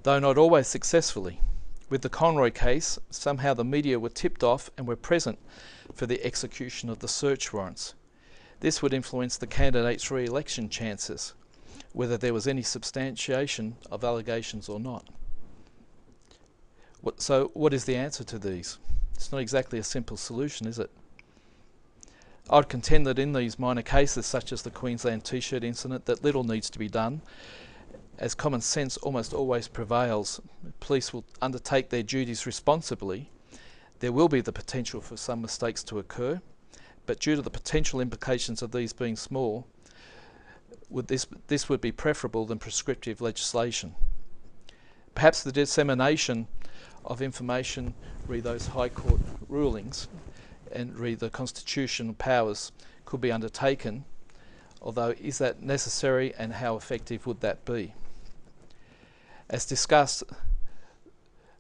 Though not always successfully. With the Conroy case, somehow the media were tipped off and were present for the execution of the search warrants. This would influence the candidate's re-election chances, whether there was any substantiation of allegations or not. So what is the answer to these? It's not exactly a simple solution, is it? I'd contend that in these minor cases, such as the Queensland T-shirt incident, that little needs to be done, as common sense almost always prevails. Police will undertake their duties responsibly. There will be the potential for some mistakes to occur, but due to the potential implications of these being small, this would be preferable than prescriptive legislation. Perhaps the dissemination of information, read those High Court rulings, and read the constitutional powers could be undertaken, although is that necessary and how effective would that be? As discussed,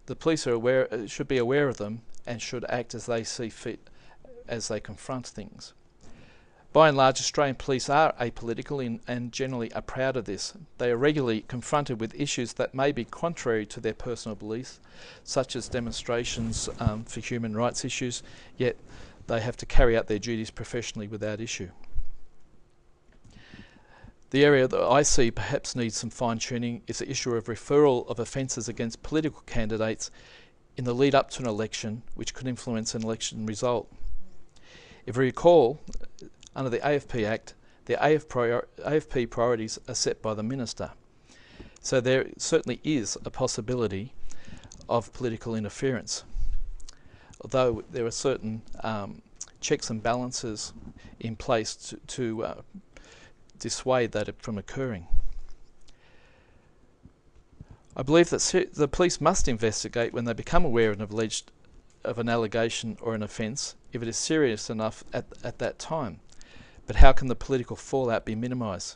the police are should be aware of them and should act as they see fit as they confront things. By and large, Australian police are apolitical and generally are proud of this. They are regularly confronted with issues that may be contrary to their personal beliefs, such as demonstrations for human rights issues, yet they have to carry out their duties professionally without issue. The area that I see perhaps needs some fine-tuning is the issue of referral of offences against political candidates in the lead up to an election, which could influence an election result. If we recall, under the AFP Act, the AFP priorities are set by the Minister. So there certainly is a possibility of political interference, although there are certain checks and balances in place to dissuade that from occurring. I believe that the police must investigate when they become aware of an allegation or an offence if it is serious enough at that time. But how can the political fallout be minimised?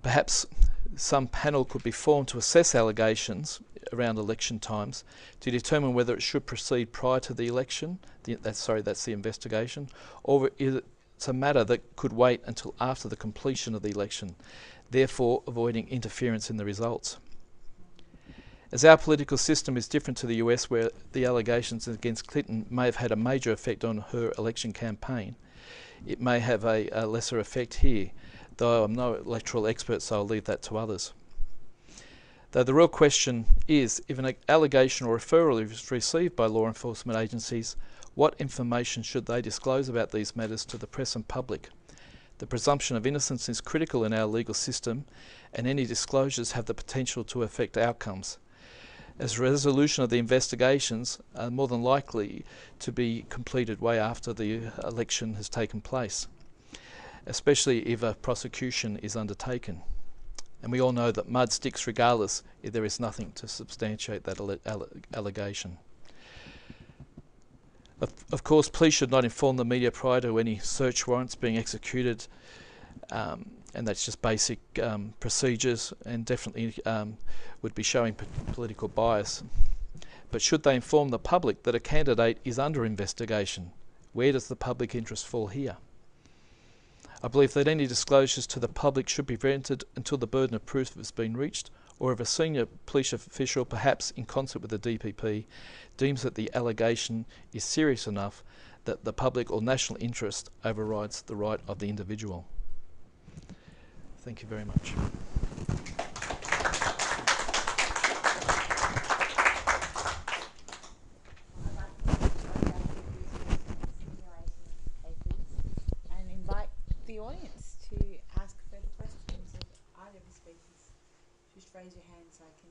Perhaps some panel could be formed to assess allegations around election times to determine whether it should proceed prior to the election, that's the investigation, or it's a matter that could wait until after the completion of the election, therefore avoiding interference in the results. As our political system is different to the US, where the allegations against Clinton may have had a major effect on her election campaign, it may have a lesser effect here, though I'm no electoral expert, so I'll leave that to others. Though the real question is, if an allegation or referral is received by law enforcement agencies, what information should they disclose about these matters to the press and public? The presumption of innocence is critical in our legal system, and any disclosures have the potential to affect outcomes, as resolution of the investigations are more than likely to be completed way after the election has taken place, especially if a prosecution is undertaken. And we all know that mud sticks regardless if there is nothing to substantiate that allegation. Of course, police should not inform the media prior to any search warrants being executed, and that's just basic procedures, and definitely would be showing political bias. But should they inform the public that a candidate is under investigation? Where does the public interest fall here? I believe that any disclosures to the public should be prevented until the burden of proof has been reached, or if a senior police official, perhaps in concert with the DPP, deems that the allegation is serious enough that the public or national interest overrides the right of the individual. Thank you very much. And invite the audience to ask further questions of either of the speakers. Just raise your hand so I can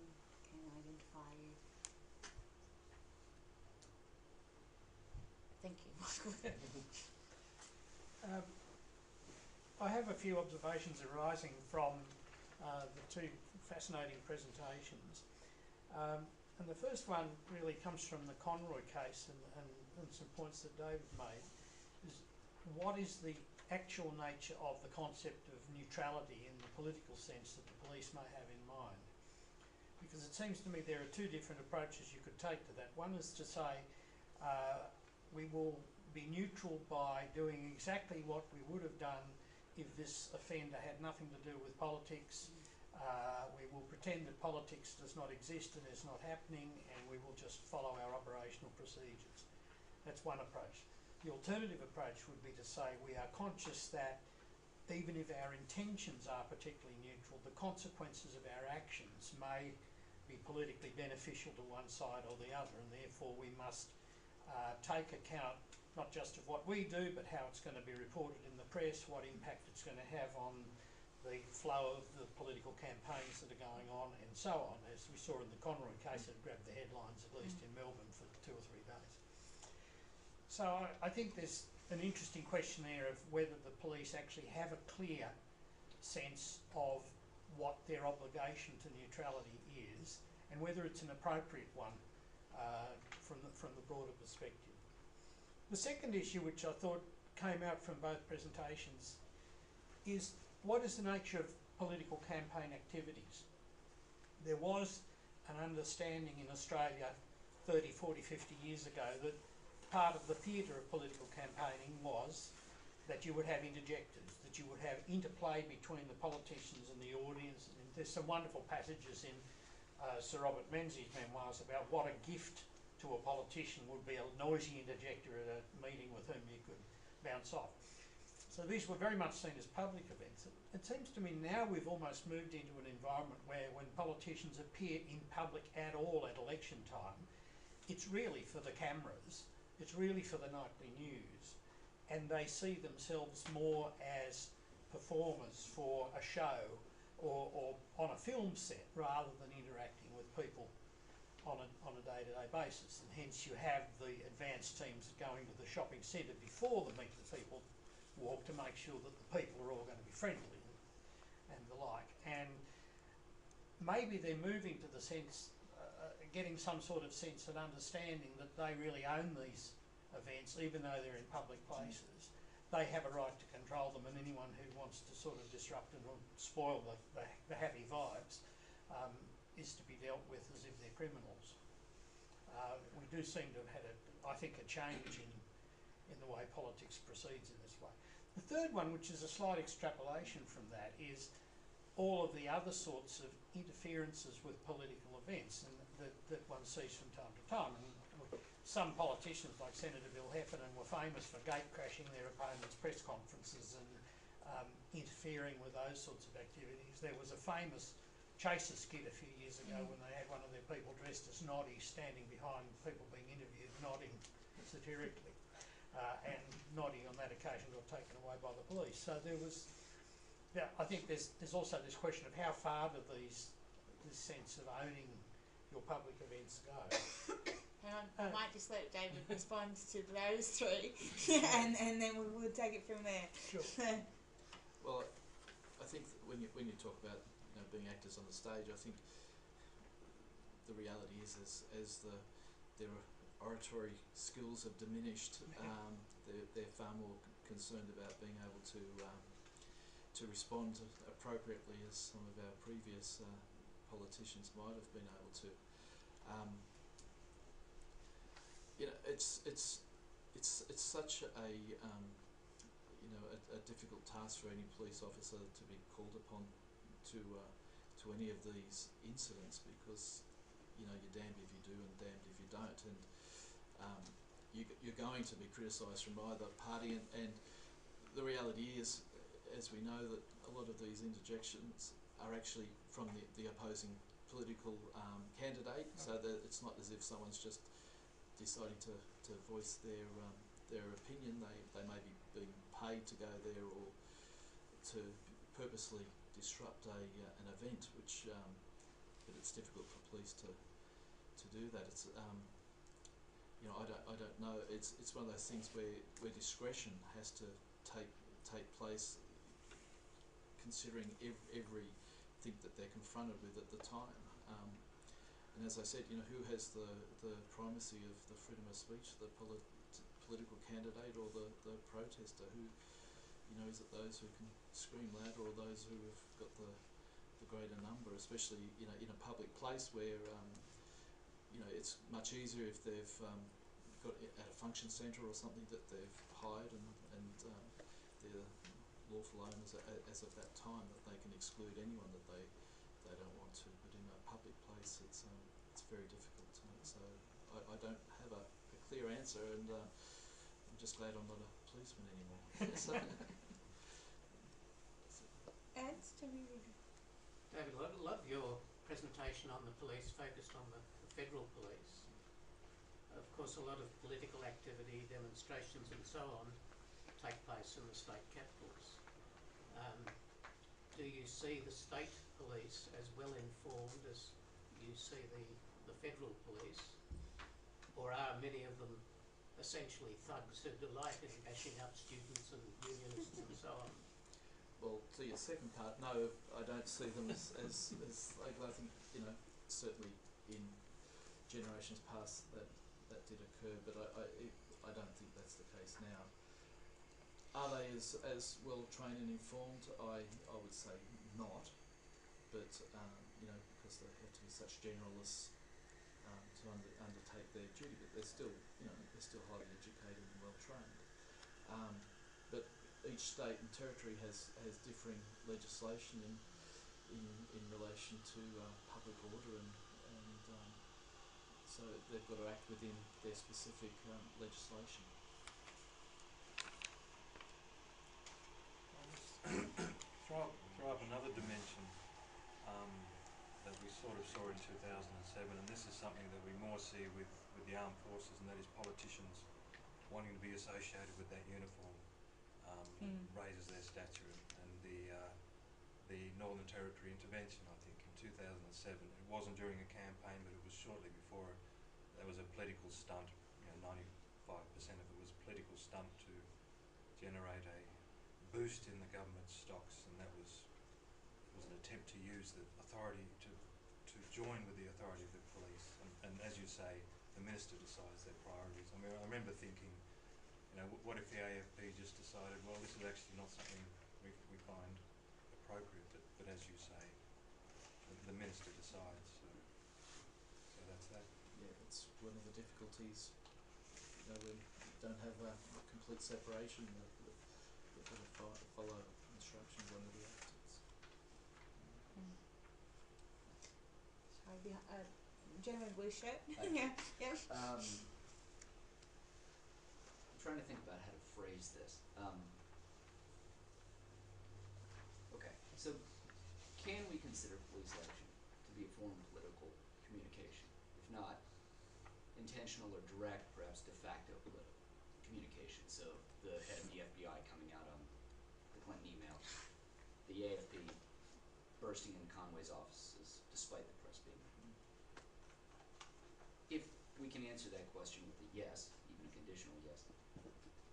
identify you. Thank you, Michael. I have a few observations arising from the two fascinating presentations. And the first one really comes from the Conroy case and some points that David made. Is what is the actual nature of the concept of neutrality in the political sense that the police may have in mind? Because it seems to me there are two different approaches you could take to that. One is to say we will be neutral by doing exactly what we would have done if this offender had nothing to do with politics. We will pretend that politics does not exist and is not happening, and we will just follow our operational procedures. That's one approach. The alternative approach would be to say we are conscious that even if our intentions are particularly neutral, the consequences of our actions may be politically beneficial to one side or the other, and therefore we must take account not just of what we do, but how it's going to be reported in the press, what impact it's going to have on the flow of the political campaigns that are going on, and so on. As we saw in the Conroy case, it grabbed the headlines, at least in Melbourne, for 2 or 3 days. So I think there's an interesting question there of whether the police actually have a clear sense of what their obligation to neutrality is, and whether it's an appropriate one from the broader perspective. The second issue, which I thought came out from both presentations, is what is the nature of political campaign activities? There was an understanding in Australia 30, 40, 50 years ago that part of the theatre of political campaigning was that you would have interjectors, that you would have interplay between the politicians and the audience. And there's some wonderful passages in Sir Robert Menzies' memoirs about what a gift to a politician would be a noisy interjector at a meeting with whom you could bounce off. So these were very much seen as public events. It seems to me now we've almost moved into an environment where when politicians appear in public at all at election time, it's really for the cameras, it's really for the nightly news, and they see themselves more as performers for a show or on a film set rather than interacting with people on a day-to-day basis. And hence you have the advanced teams that go into the shopping centre before the Meet the People walk to make sure that the people are all going to be friendly and the like. And maybe they're moving to the sense, getting some sort of sense and understanding that they really own these events, even though they're in public places. They have a right to control them, and anyone who wants to sort of disrupt and spoil the happy vibes is to be dealt with as if they're criminals. We do seem to have had, I think, a change in the way politics proceeds in this way. The third one, which is a slight extrapolation from that, is all of the other sorts of interferences with political events and that one sees from time to time. And some politicians, like Senator Bill Heffernan, were famous for gate crashing their opponents' press conferences and interfering with those sorts of activities. There was a famous Chaser skit a few years ago when they had one of their people dressed as Noddy standing behind people being interviewed, nodding satirically. And Noddy on that occasion got taken away by the police. So there was, I think there's also this question of how far do this sense of owning your public events go? Hang on, I might just let David respond to those three, and then we'll take it from there. Sure. Well, I think that when you talk about being actors on the stage, I think the reality is as their oratory skills have diminished, they're far more concerned about being able to respond appropriately as some of our previous politicians might have been able to. It's such a difficult task for any police officer to be called upon to any of these incidents, because you're damned if you do and damned if you don't, and you're going to be criticised from either party, and the reality is, as we know, that a lot of these interjections are actually from the opposing political candidate, so that it's not as if someone's just deciding to voice their opinion. They may be being paid to go there or to purposely disrupt an event, which but it's difficult for police to do that. It's I don't know. It's one of those things where discretion has to take place, considering everything that they're confronted with at the time. And as I said, who has the primacy of the freedom of speech, the political candidate or the protester? Who, is it those who can scream louder or those who have got the greater number? Especially, in a public place where, it's much easier if they've got at a function centre or something that they've hired and they're lawful owners as of that time, that they can exclude anyone that they don't want to. But in a public place, it's very difficult. So I don't have a clear answer, and I'm just glad I'm not a policeman anymore. David, I love your presentation on the police, focused on the federal police. Of course, a lot of political activity, demonstrations and so on take place in the state capitals. Do you see the state police as well informed as you see the federal police, or are many of them essentially thugs who delight in bashing up students and unionists and so on? Well, to your second part, no, I don't see them as I think, certainly in generations past that did occur, but I don't think that's the case now. Are they as well trained and informed? I would say not, but because they have to be such generalists to undertake their duty, but they're still highly educated and well trained. But each state and territory has differing legislation in relation to public order and so they've got to act within their specific legislation. I'll just throw up another dimension that we sort of saw in 2007, and this is something that we more see with the armed forces, and that is politicians wanting to be associated with that uniform raises their stature, and the Northern Territory intervention, I think, in 2007, it wasn't during a campaign, but it was shortly before it. That was a political stunt. 95% of it was a political stunt to generate a boost in the government's stocks, and that was an attempt to use the authority to join with the authority of the police. And as you say, the minister decides their priorities. I mean, I remember thinking, what if the AFP just decided, well, this is actually not something we find appropriate, but as you say, the minister decides. So that's that. Yeah, it's one of the difficulties. When you don't have a complete separation, you've got to follow instructions under the actors. Sorry, gentleman blue shirt. Yeah. Yeah. I'm trying to think about how to phrase this. Okay, so can we consider police action to be a form of political communication? If not, intentional or direct, perhaps de facto political communication. So the head of the FBI coming out on the Clinton email, the AFP bursting in Conway's offices despite the press being there. If we can answer that question with a yes, even a conditional yes,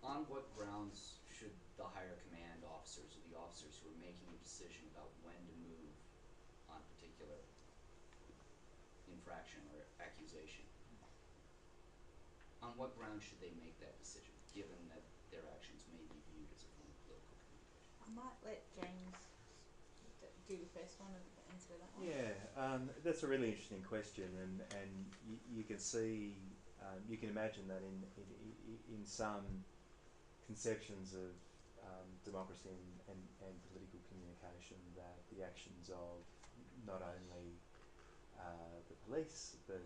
on what grounds should the higher command officers or the officers who are making a decision about when to move on a particular infraction or accusation, on what grounds should they make that decision, given that their actions may be viewed as a form of political communication? I might let James do the first one and answer that one. Yeah, that's a really interesting question, and you can see, you can imagine that in some conceptions of democracy and political communication, that the actions of not only the police but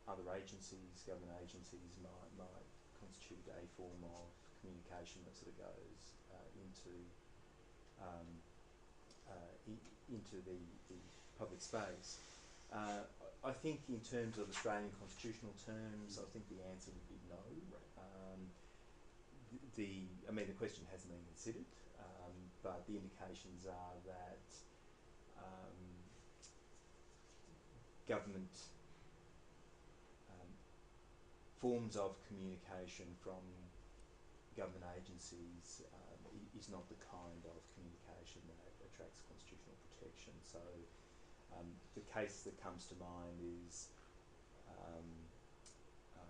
other agencies, government agencies, might constitute a form of communication that sort of goes into the public space. I think in terms of Australian constitutional terms, I think the answer would be no. The question hasn't been considered, but the indications are that government forms of communication from government agencies is not the kind of communication that attracts constitutional protection. So the case that comes to mind is, and I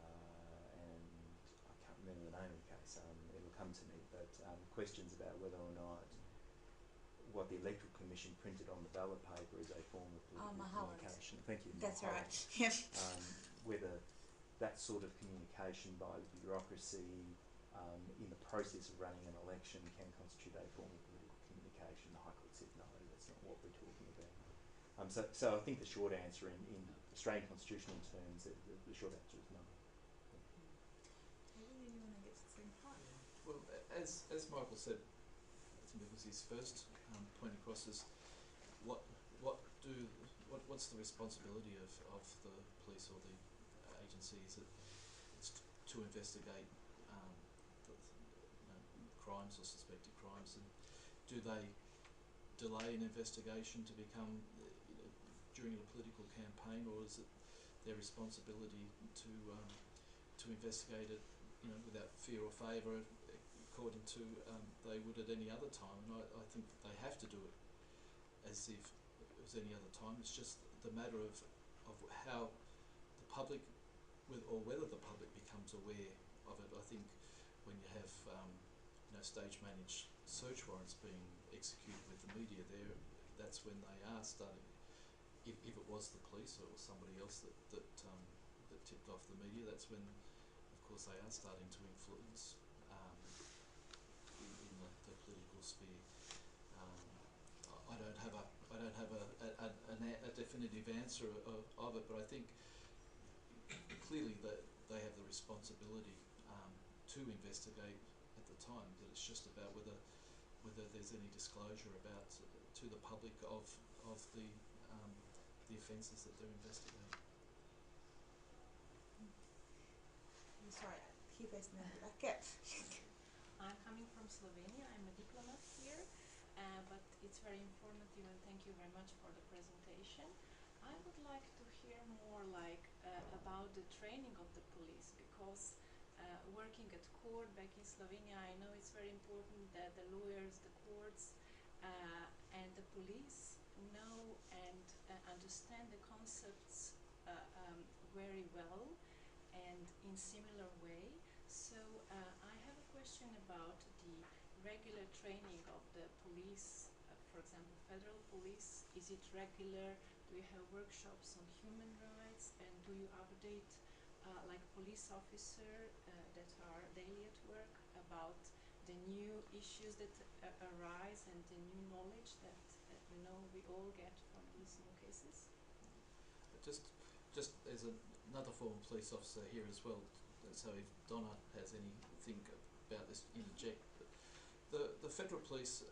can't remember the name of the case, it'll come to me, but questions about whether or not what the Electoral Commission printed on the ballot paper is a form of political communication. Thank you. That's right. Yep. Whether that sort of communication by the bureaucracy in the process of running an election can constitute a form of political communication. The High Court said no, that's not what we're talking about. So I think the short answer in Australian constitutional terms, the short answer is no. Maybe you want to get to the second part? Well, as Michael said, I think it was his first point across is what's the responsibility of the police or the agencies to investigate crimes or suspected crimes, and do they delay an investigation to become during a political campaign, or is it their responsibility to investigate it without fear or favour according to they would at any other time? And I think that they have to do it as if it was any other time. It's just the matter of how the public or whether the public becomes aware of it. I think when you have stage managed search warrants being executed with the media there, that's when they are starting, if it was the police or it was somebody else that tipped off the media, that's when of course they are starting to influence in the sphere. I don't have a definitive answer of it, but I think clearly that they have the responsibility to investigate at the time. That it's just about whether there's any disclosure about to the public of the offences that they're investigating. Sorry, keep asking that back. Yeah. I'm coming from Slovenia. I'm a diplomat here, but it's very informative and thank you very much for the presentation. I would like to hear more about the training of the police, because working at court back in Slovenia, I know it's very important that the lawyers, the courts, and the police know and understand the concepts very well and in similar way. So I have a question about the regular training of the police, for example, federal police. Is it regular? Do you have workshops on human rights, and do you update like police officer that are daily at work about the new issues that arise and the new knowledge that you know we all get from these new cases? Just as another former police officer here as well, so if Donna has anything about this, interject. The federal police,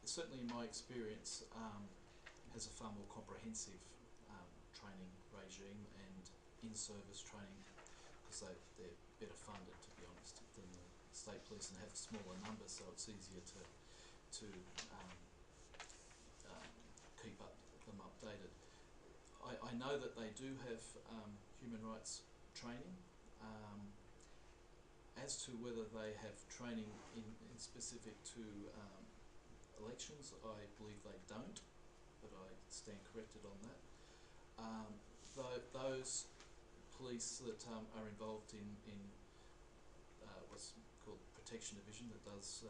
certainly in my experience, has a far more comprehensive training regime and in-service training, because they're better funded, to be honest, than the state police, and have a smaller numbers, so it's easier to keep them updated. I know that they do have human rights training. As to whether they have training in specific to elections, I believe they don't, but I stand corrected on that. Those police that are involved in what's called Protection Division, that does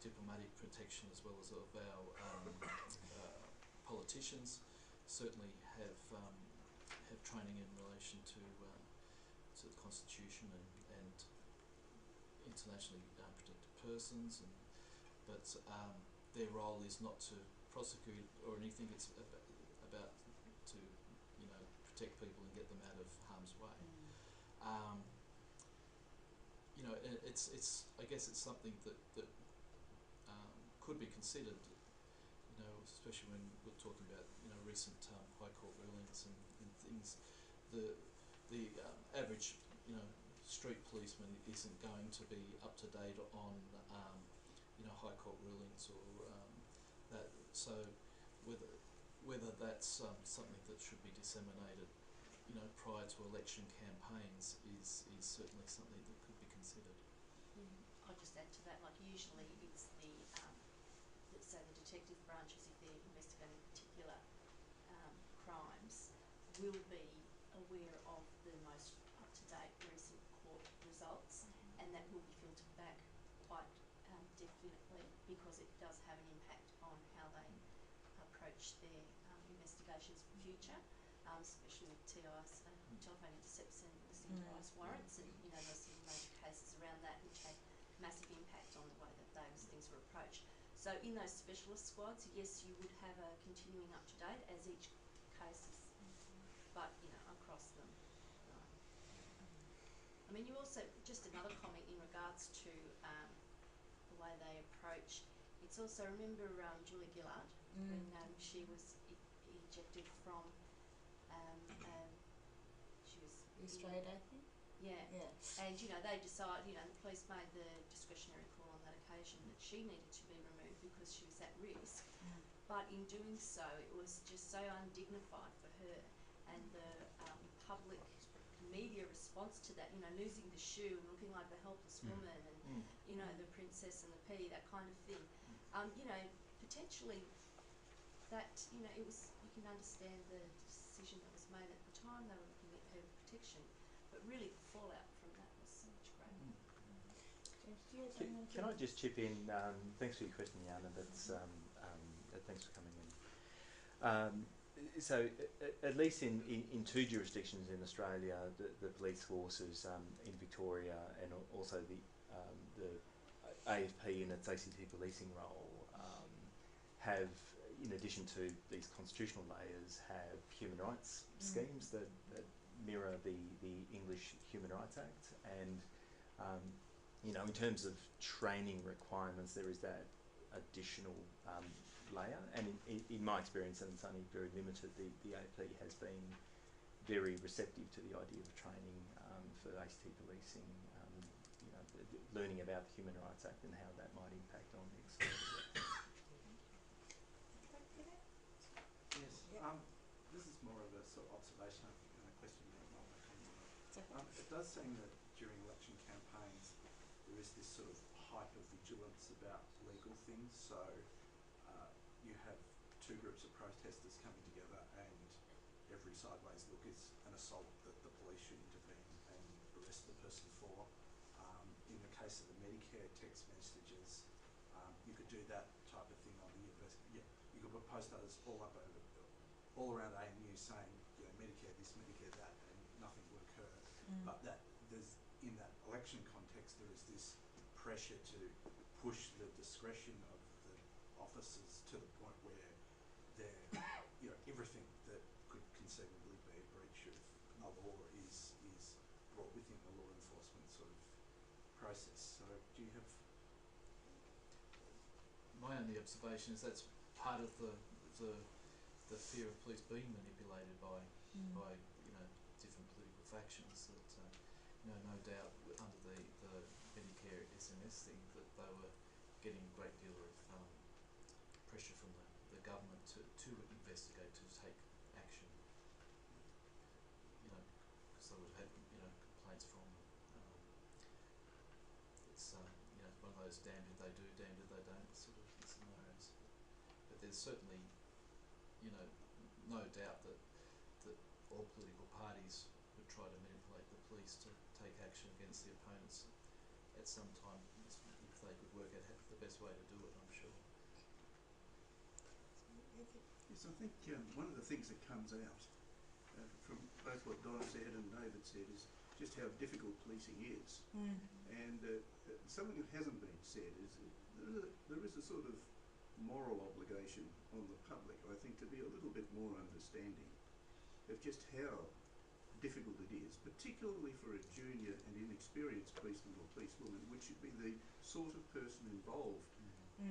diplomatic protection as well as of our politicians, certainly have training in relation to the Constitution and internationally protected persons, but their role is not to prosecute or anything. It's about to protect people and get them out of harm's way. It's I guess it's something that could be considered. Especially when we're talking about recent High Court rulings and things. The average street policeman isn't going to be up to date on High Court rulings or that. So whether that's something that should be disseminated prior to election campaigns is certainly something that could be considered. I'll just add to that, usually it's the let's say the detective branches, if they're investigating particular crimes, will be aware of the most up-to-date recent court results, and that will be filtered back quite definitely, because it does have an impact on how they approach their investigations for future, especially with TIs, telephone intercepts and listening device warrants, and there's some major cases around that which had massive impact on the way that those things were approached. So in those specialist squads, yes, you would have a continuing up-to-date as each case is, but across them. I mean, you also, just another comment in regards to the way they approach, it's also, remember Julia Gillard, when she was ejected from, she was Australia, I think. Yeah. And they decide, the police made the discretionary call on that occasion that she needed to be removed because she was at risk. But in doing so, it was just so undignified for her, and the public media response to that, losing the shoe and looking like a helpless woman, and the princess and the pea, that kind of thing. Potentially that, it was, you can understand the decision that was made at the time. They were looking at her protection, but really the fallout from that was so much greater. Can I just chip in? Thanks for your question, Yana. That's thanks for coming in. So, at least in two jurisdictions in Australia, the police forces in Victoria and also the AFP in its ACT policing role have, in addition to these constitutional layers, have human rights schemes that mirror the English Human Rights Act, and you know, in terms of training requirements, there is that additional layer, and in my experience, and it's only very limited, the AFP has been very receptive to the idea of training for ACT policing, you know, learning about the Human Rights Act and how that might impact on the exercise. Yes, this is more of a sort of observation, I think, than a question. It does seem that during election campaigns there is this sort of hyper-vigilance about legal things, so you have two groups of protesters coming together and every sideways look is an assault that the police should intervene and arrest the person for. In the case of the Medicare text messages, you could do that type of thing on the university. Yeah, you could put posters all around ANU saying, you know, Medicare this, Medicare that, and nothing would occur. But that there's, in that election context, there is this pressure to push the discretion of the officers to the point where they're, you know, everything that could conceivably be a breach of a law is brought within the law enforcement sort of process. So do you have... My only observation is that's part of the fear of police being manipulated by you know, different political factions. That you know, no doubt under the Medicare SMS thing that they were getting a great deal of pressure from the government to investigate, to take action. You know, because they would have had, you know, complaints from it's you know, one of those damned if they do, damned if they don't sort of scenarios. But there's certainly, you know, no doubt that all political parties would try to manipulate the police to take action against the opponents at some time if they could work out the best way to do it, I'm sure. Yes, I think one of the things that comes out from both what Donna said and David said is just how difficult policing is. And something that hasn't been said is there is a sort of moral obligation on the public, I think, to be a little bit more understanding of just how difficult it is, particularly for a junior and inexperienced policeman or policewoman, which should be the sort of person involved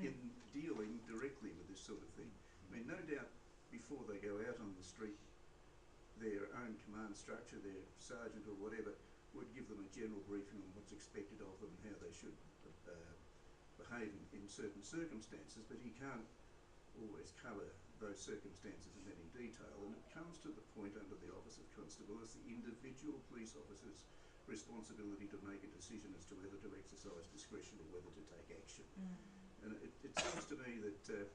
in dealing directly with this sort of thing. I mean, no doubt before they go out on the street, their own command structure, their sergeant or whatever, would give them a general briefing on what's expected of them and how they should behave in certain circumstances, but he can't always cover those circumstances in any detail, and it comes to the point under the Office of Constable as the individual police officer's responsibility to make a decision as to whether to exercise discretion or whether to take action. And it seems to me that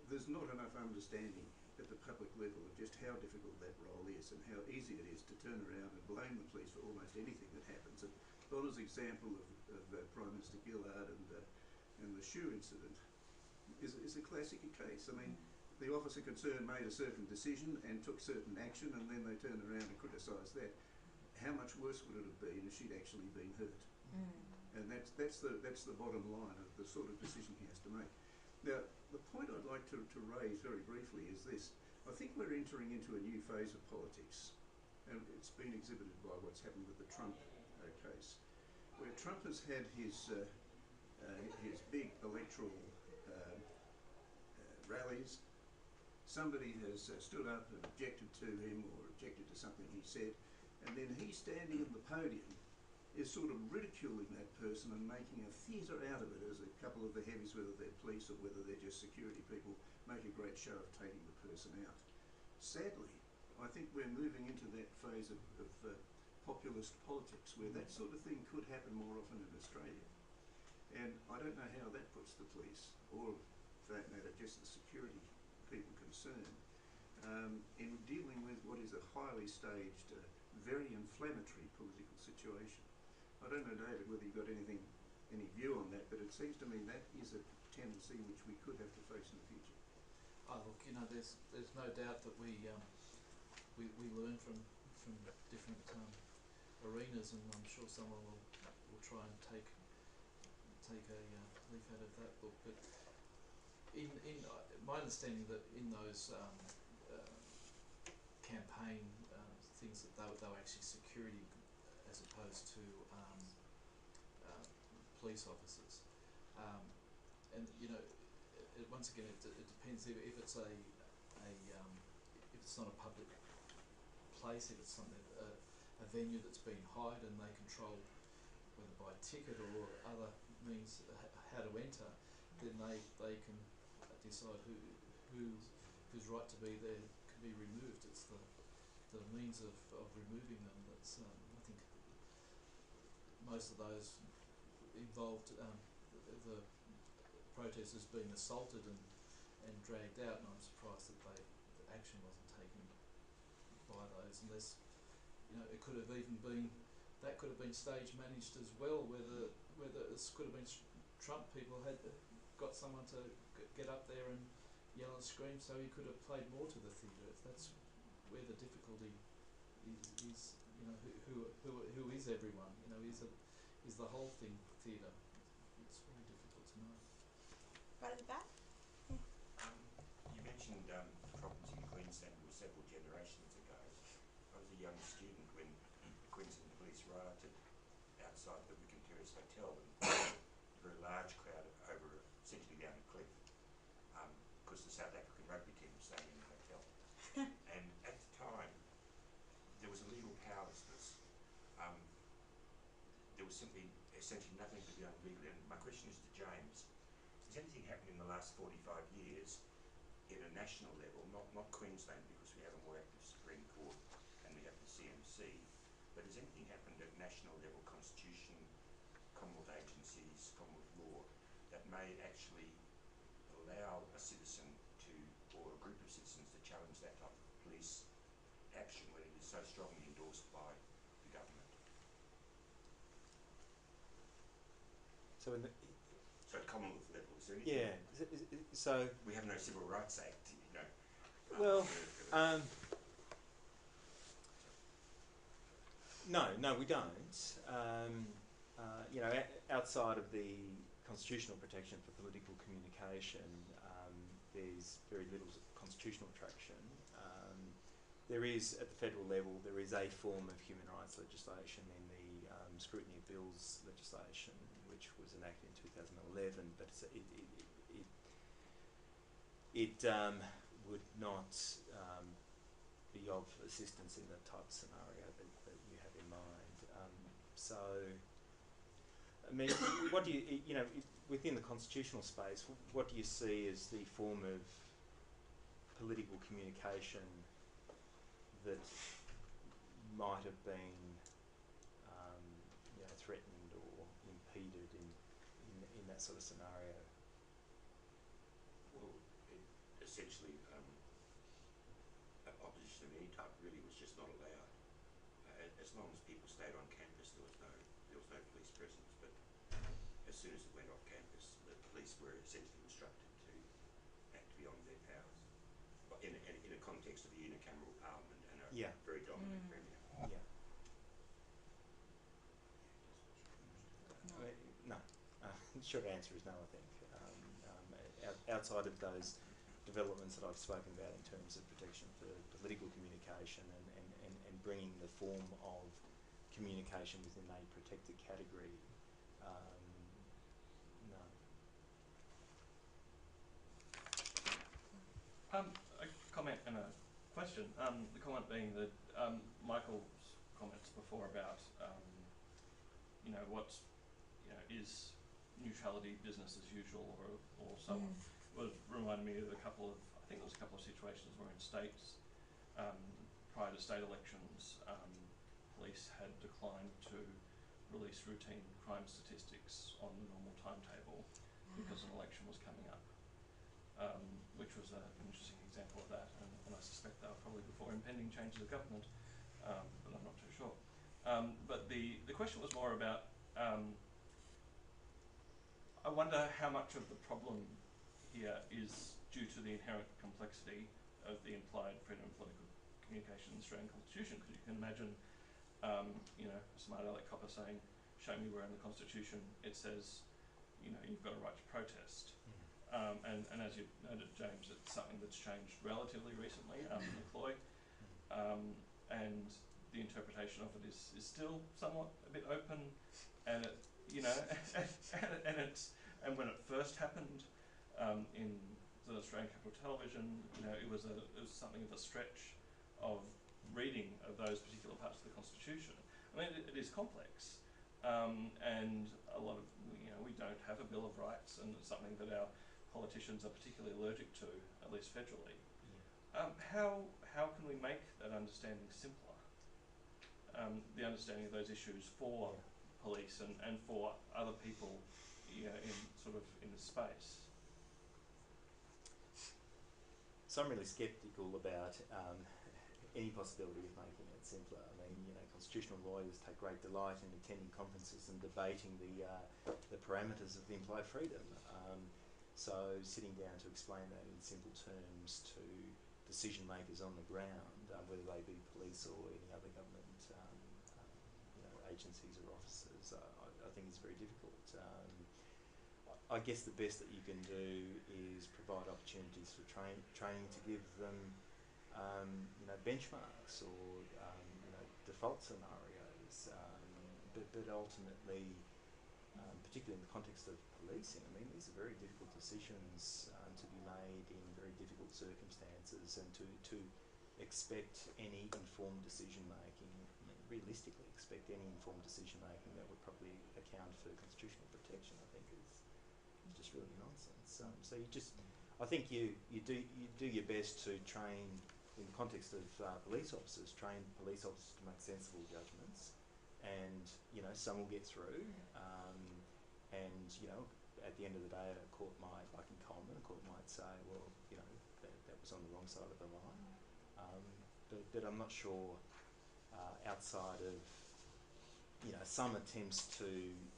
there's not enough understanding at the public level of just how difficult that role is and how easy it is to turn around and blame the police for almost anything that happens. And Donna's example of Prime Minister Gillard and the shoe incident is a classic case. I mean, the officer concerned made a certain decision and took certain action, and then they turned around and criticised that. How much worse would it have been if she'd actually been hurt? And that's the bottom line of the sort of decision he has to make. Now, the point I'd like to raise very briefly is this. I think we're entering into a new phase of politics, and it's been exhibited by what's happened with the Trump case, where Trump has had his big electoral rallies. Somebody has stood up and objected to him or objected to something he said, and then he standing at the podium is sort of ridiculing that person and making a theatre out of it as a couple of the heavies, whether they're police or whether they're just security people, make a great show of taking the person out. Sadly, I think we're moving into that phase of populist politics where that sort of thing could happen more often in Australia. And I don't know how that puts the police, or for that matter, just the security people concerned, in dealing with what is a highly staged, very inflammatory political situation. I don't know, David, whether you've got any view on that, but it seems to me that is a tendency which we could have to face in the future. Oh, look, you know, there's no doubt that we learn from different arenas, and I'm sure someone will try and take take a leaf out of that book. But in my understanding that in those campaign things that they were actually security as opposed to police officers, and you know, once again, it depends if it's if it's not a public place, if it's something a venue that's been hired and they control whether by ticket or other means how to enter, then they can decide whose right to be there can be removed. It's the means of removing them that's I think most of those involved the protesters being assaulted and dragged out, and I'm surprised that the action wasn't taken by those, unless, you know, it could have even been, that could have been stage managed as well, whether this could have been Trump people had got someone to get up there and yell and scream, so he could have played more to the theatre. If that's where the difficulty is, you know, who is everyone? You know, is the whole thing theatre? It's very difficult to know. Right at the back. You mentioned problems in Queensland were several generations ago. I was a young student when the Queensland police rioted outside the Wigan Terrace Hotel, and a very large crowd over essentially down a cliff, because the South African rugby team was staying in the hotel. And at the time, there was a legal powerlessness. There was essentially nothing to be done legally. And my question is to James: has anything happened in the last 45 years at a national level, not Queensland because we have a more active Supreme Court and we have the CMC, but has anything happened at national level, Constitution, Commonwealth agencies, Commonwealth law, that may actually allow a citizen to, or a group of citizens to challenge that type of police action when it is so strongly endorsed by the government? So in the So at Commonwealth level, is there anything? yeah, so We have no Civil Rights Act, you know. well, no, we don't. You know, outside of the constitutional protection for political communication, there's very little constitutional traction. There is, at the federal level, there is a form of human rights legislation in the scrutiny of bills legislation, which was enacted in 2011, but it would not be of assistance in the type of scenario that you have in mind. So, I mean, what do you know, within the constitutional space, what do you see as the form of political communication that might have been you know, threatened or impeded in that sort of scenario? Well, essentially, opposition of any type really was just not allowed. As long as people stayed on campus, there was no police presence. But as soon as it went off campus, the police were essentially instructed to act beyond their powers. But in a context of a unicameral parliament and a very dominant premier. Yeah. No. The short answer is no, I think. Outside of those developments that I've spoken about in terms of protection for political communication and bringing the form of communication within a protected category, no. A comment and a question. The comment being that Michael's comments before about you know, what, you know, is neutrality business as usual or so on, was reminded me of I think there was a couple of situations where in states prior to state elections, police had declined to release routine crime statistics on the normal timetable because an election was coming up, which was an interesting example of that, and I suspect they were probably before impending changes of government, but I'm not too sure. But the question was more about, I wonder how much of the problem here is due to the inherent complexity of the implied freedom of political communication in the Australian Constitution, because you can imagine, you know, a smart aleck copper saying, show me where in the Constitution it says you've got a right to protest. And as you noted, James, it's something that's changed relatively recently under McCloy, and the interpretation of it is still somewhat a bit open, and it, and when it first happened in the Australian Capital Television, it was something of a stretch of reading of those particular parts of the Constitution. I mean, it is complex, and a lot of we don't have a Bill of Rights, and it's something that our politicians are particularly allergic to, at least federally. How can we make that understanding simpler? The understanding of those issues for police and for other people, in the space. So I'm really sceptical about any possibility of making it simpler. I mean, constitutional lawyers take great delight in attending conferences and debating the parameters of the implied freedom. So sitting down to explain that in simple terms to decision makers on the ground, whether they be police or any other government agencies or officers, I think is very difficult. I guess the best that you can do is provide opportunities for training to give them benchmarks or default scenarios, but ultimately, particularly in the context of policing, I mean, these are very difficult decisions to be made in very difficult circumstances, and to expect any informed decision making, realistically expect any informed decision making that would probably account for constitutional protection, I think is just really nonsense. So I think you do your best to train, in the context of police officers, train police officers to make sensible judgments, and some will get through, and at the end of the day, a court might, like in Coleman, a court might say, well, that was on the wrong side of the line, but I'm not sure outside of some attempts to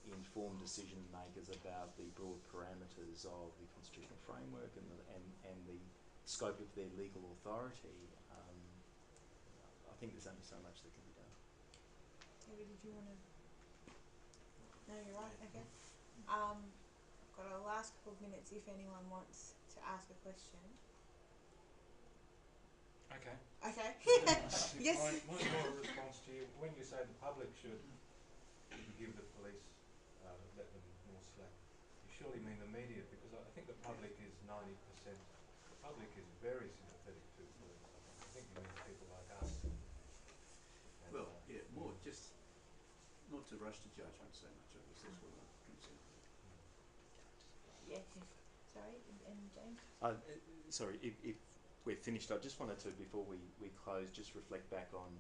inform decision makers about the broad parameters of the constitutional framework and the scope of their legal authority. I think there's only so much that can be done. David, did you want to? No, you're right. Okay. I've got a last couple of minutes if anyone wants to ask a question. Okay. Okay. Yes. One more response to you. When you say the public should give the police, let them more slack, you surely mean the media, because I think the public is 90%. The public is very sympathetic to the police. I think you mean people like us. Well, more just not to rush to judgment so much. I guess that's what I'm concerned with. Yeah. Sorry, and James. Sorry, if we're finished, I just wanted to, before we close, just reflect back on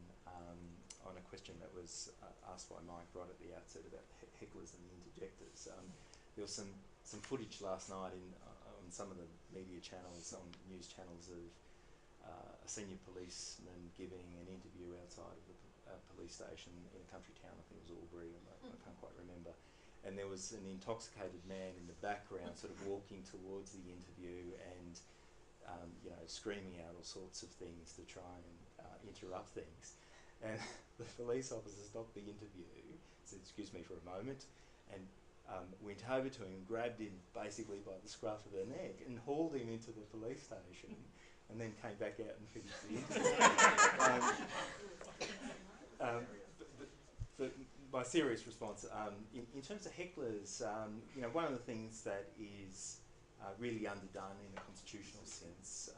a question that was asked by Mike right at the outset about hecklers and the interjectors. There was some footage last night on some of the media channels, on news channels, of a senior policeman giving an interview outside of a police station in a country town. I think it was Albury, I can't quite remember. And there was an intoxicated man in the background sort of walking towards the interview and screaming out all sorts of things to try and interrupt things. And the police officer stopped the interview, said, "Excuse me for a moment," and went over to him, grabbed him basically by the scruff of the neck and hauled him into the police station, and then came back out and finished the interview. But my serious response, in terms of hecklers, one of the things that is really underdone in a constitutional sense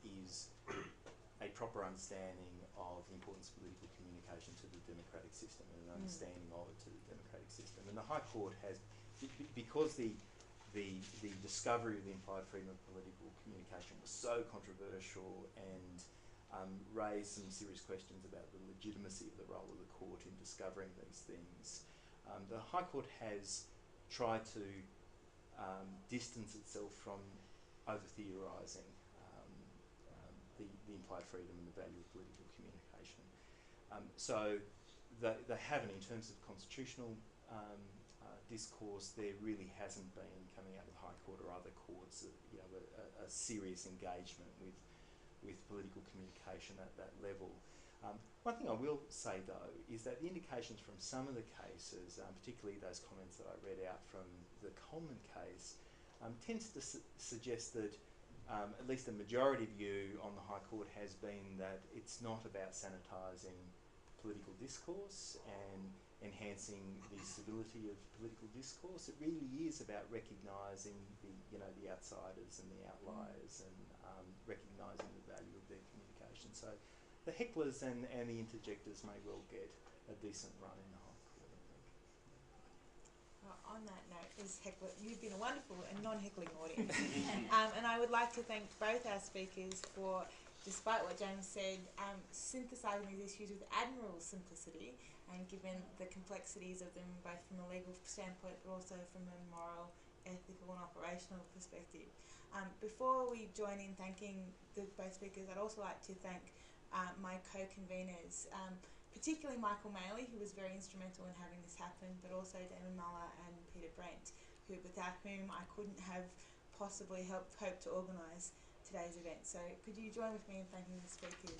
is a proper understanding of the importance of political communication to the democratic system and an understanding of it to the democratic system. And the High Court has, because the discovery of the implied freedom of political communication was so controversial and raised some serious questions about the legitimacy of the role of the court in discovering these things, the High Court has tried to distance itself from over-theorising the implied freedom and the value of political communication. So they haven't, in terms of constitutional discourse, there really hasn't been, coming out of the High Court or other courts, a serious engagement with political communication at that level. One thing I will say though is that the indications from some of the cases, particularly those comments that I read out from the Coleman case, tends to suggest that at least a majority view on the High Court has been that it's not about sanitising political discourse and enhancing the civility of political discourse. It really is about recognising the outsiders and the outliers and recognising the value of their communication. So the hecklers and the interjectors may well get a decent run in the High Court, I think. On that note, you've been a wonderful and non-heckling audience. And I would like to thank both our speakers for, despite what James said, synthesising these issues with admirable simplicity, and given the complexities of them both from a legal standpoint but also from a moral, ethical and operational perspective. Before we join in thanking both speakers, I'd also like to thank my co-conveners, particularly Michael Maley, who was very instrumental in having this happen, but also Damon Muller and Peter Brent, without whom I couldn't have possibly hoped to organise today's event. So could you join with me in thanking the speakers?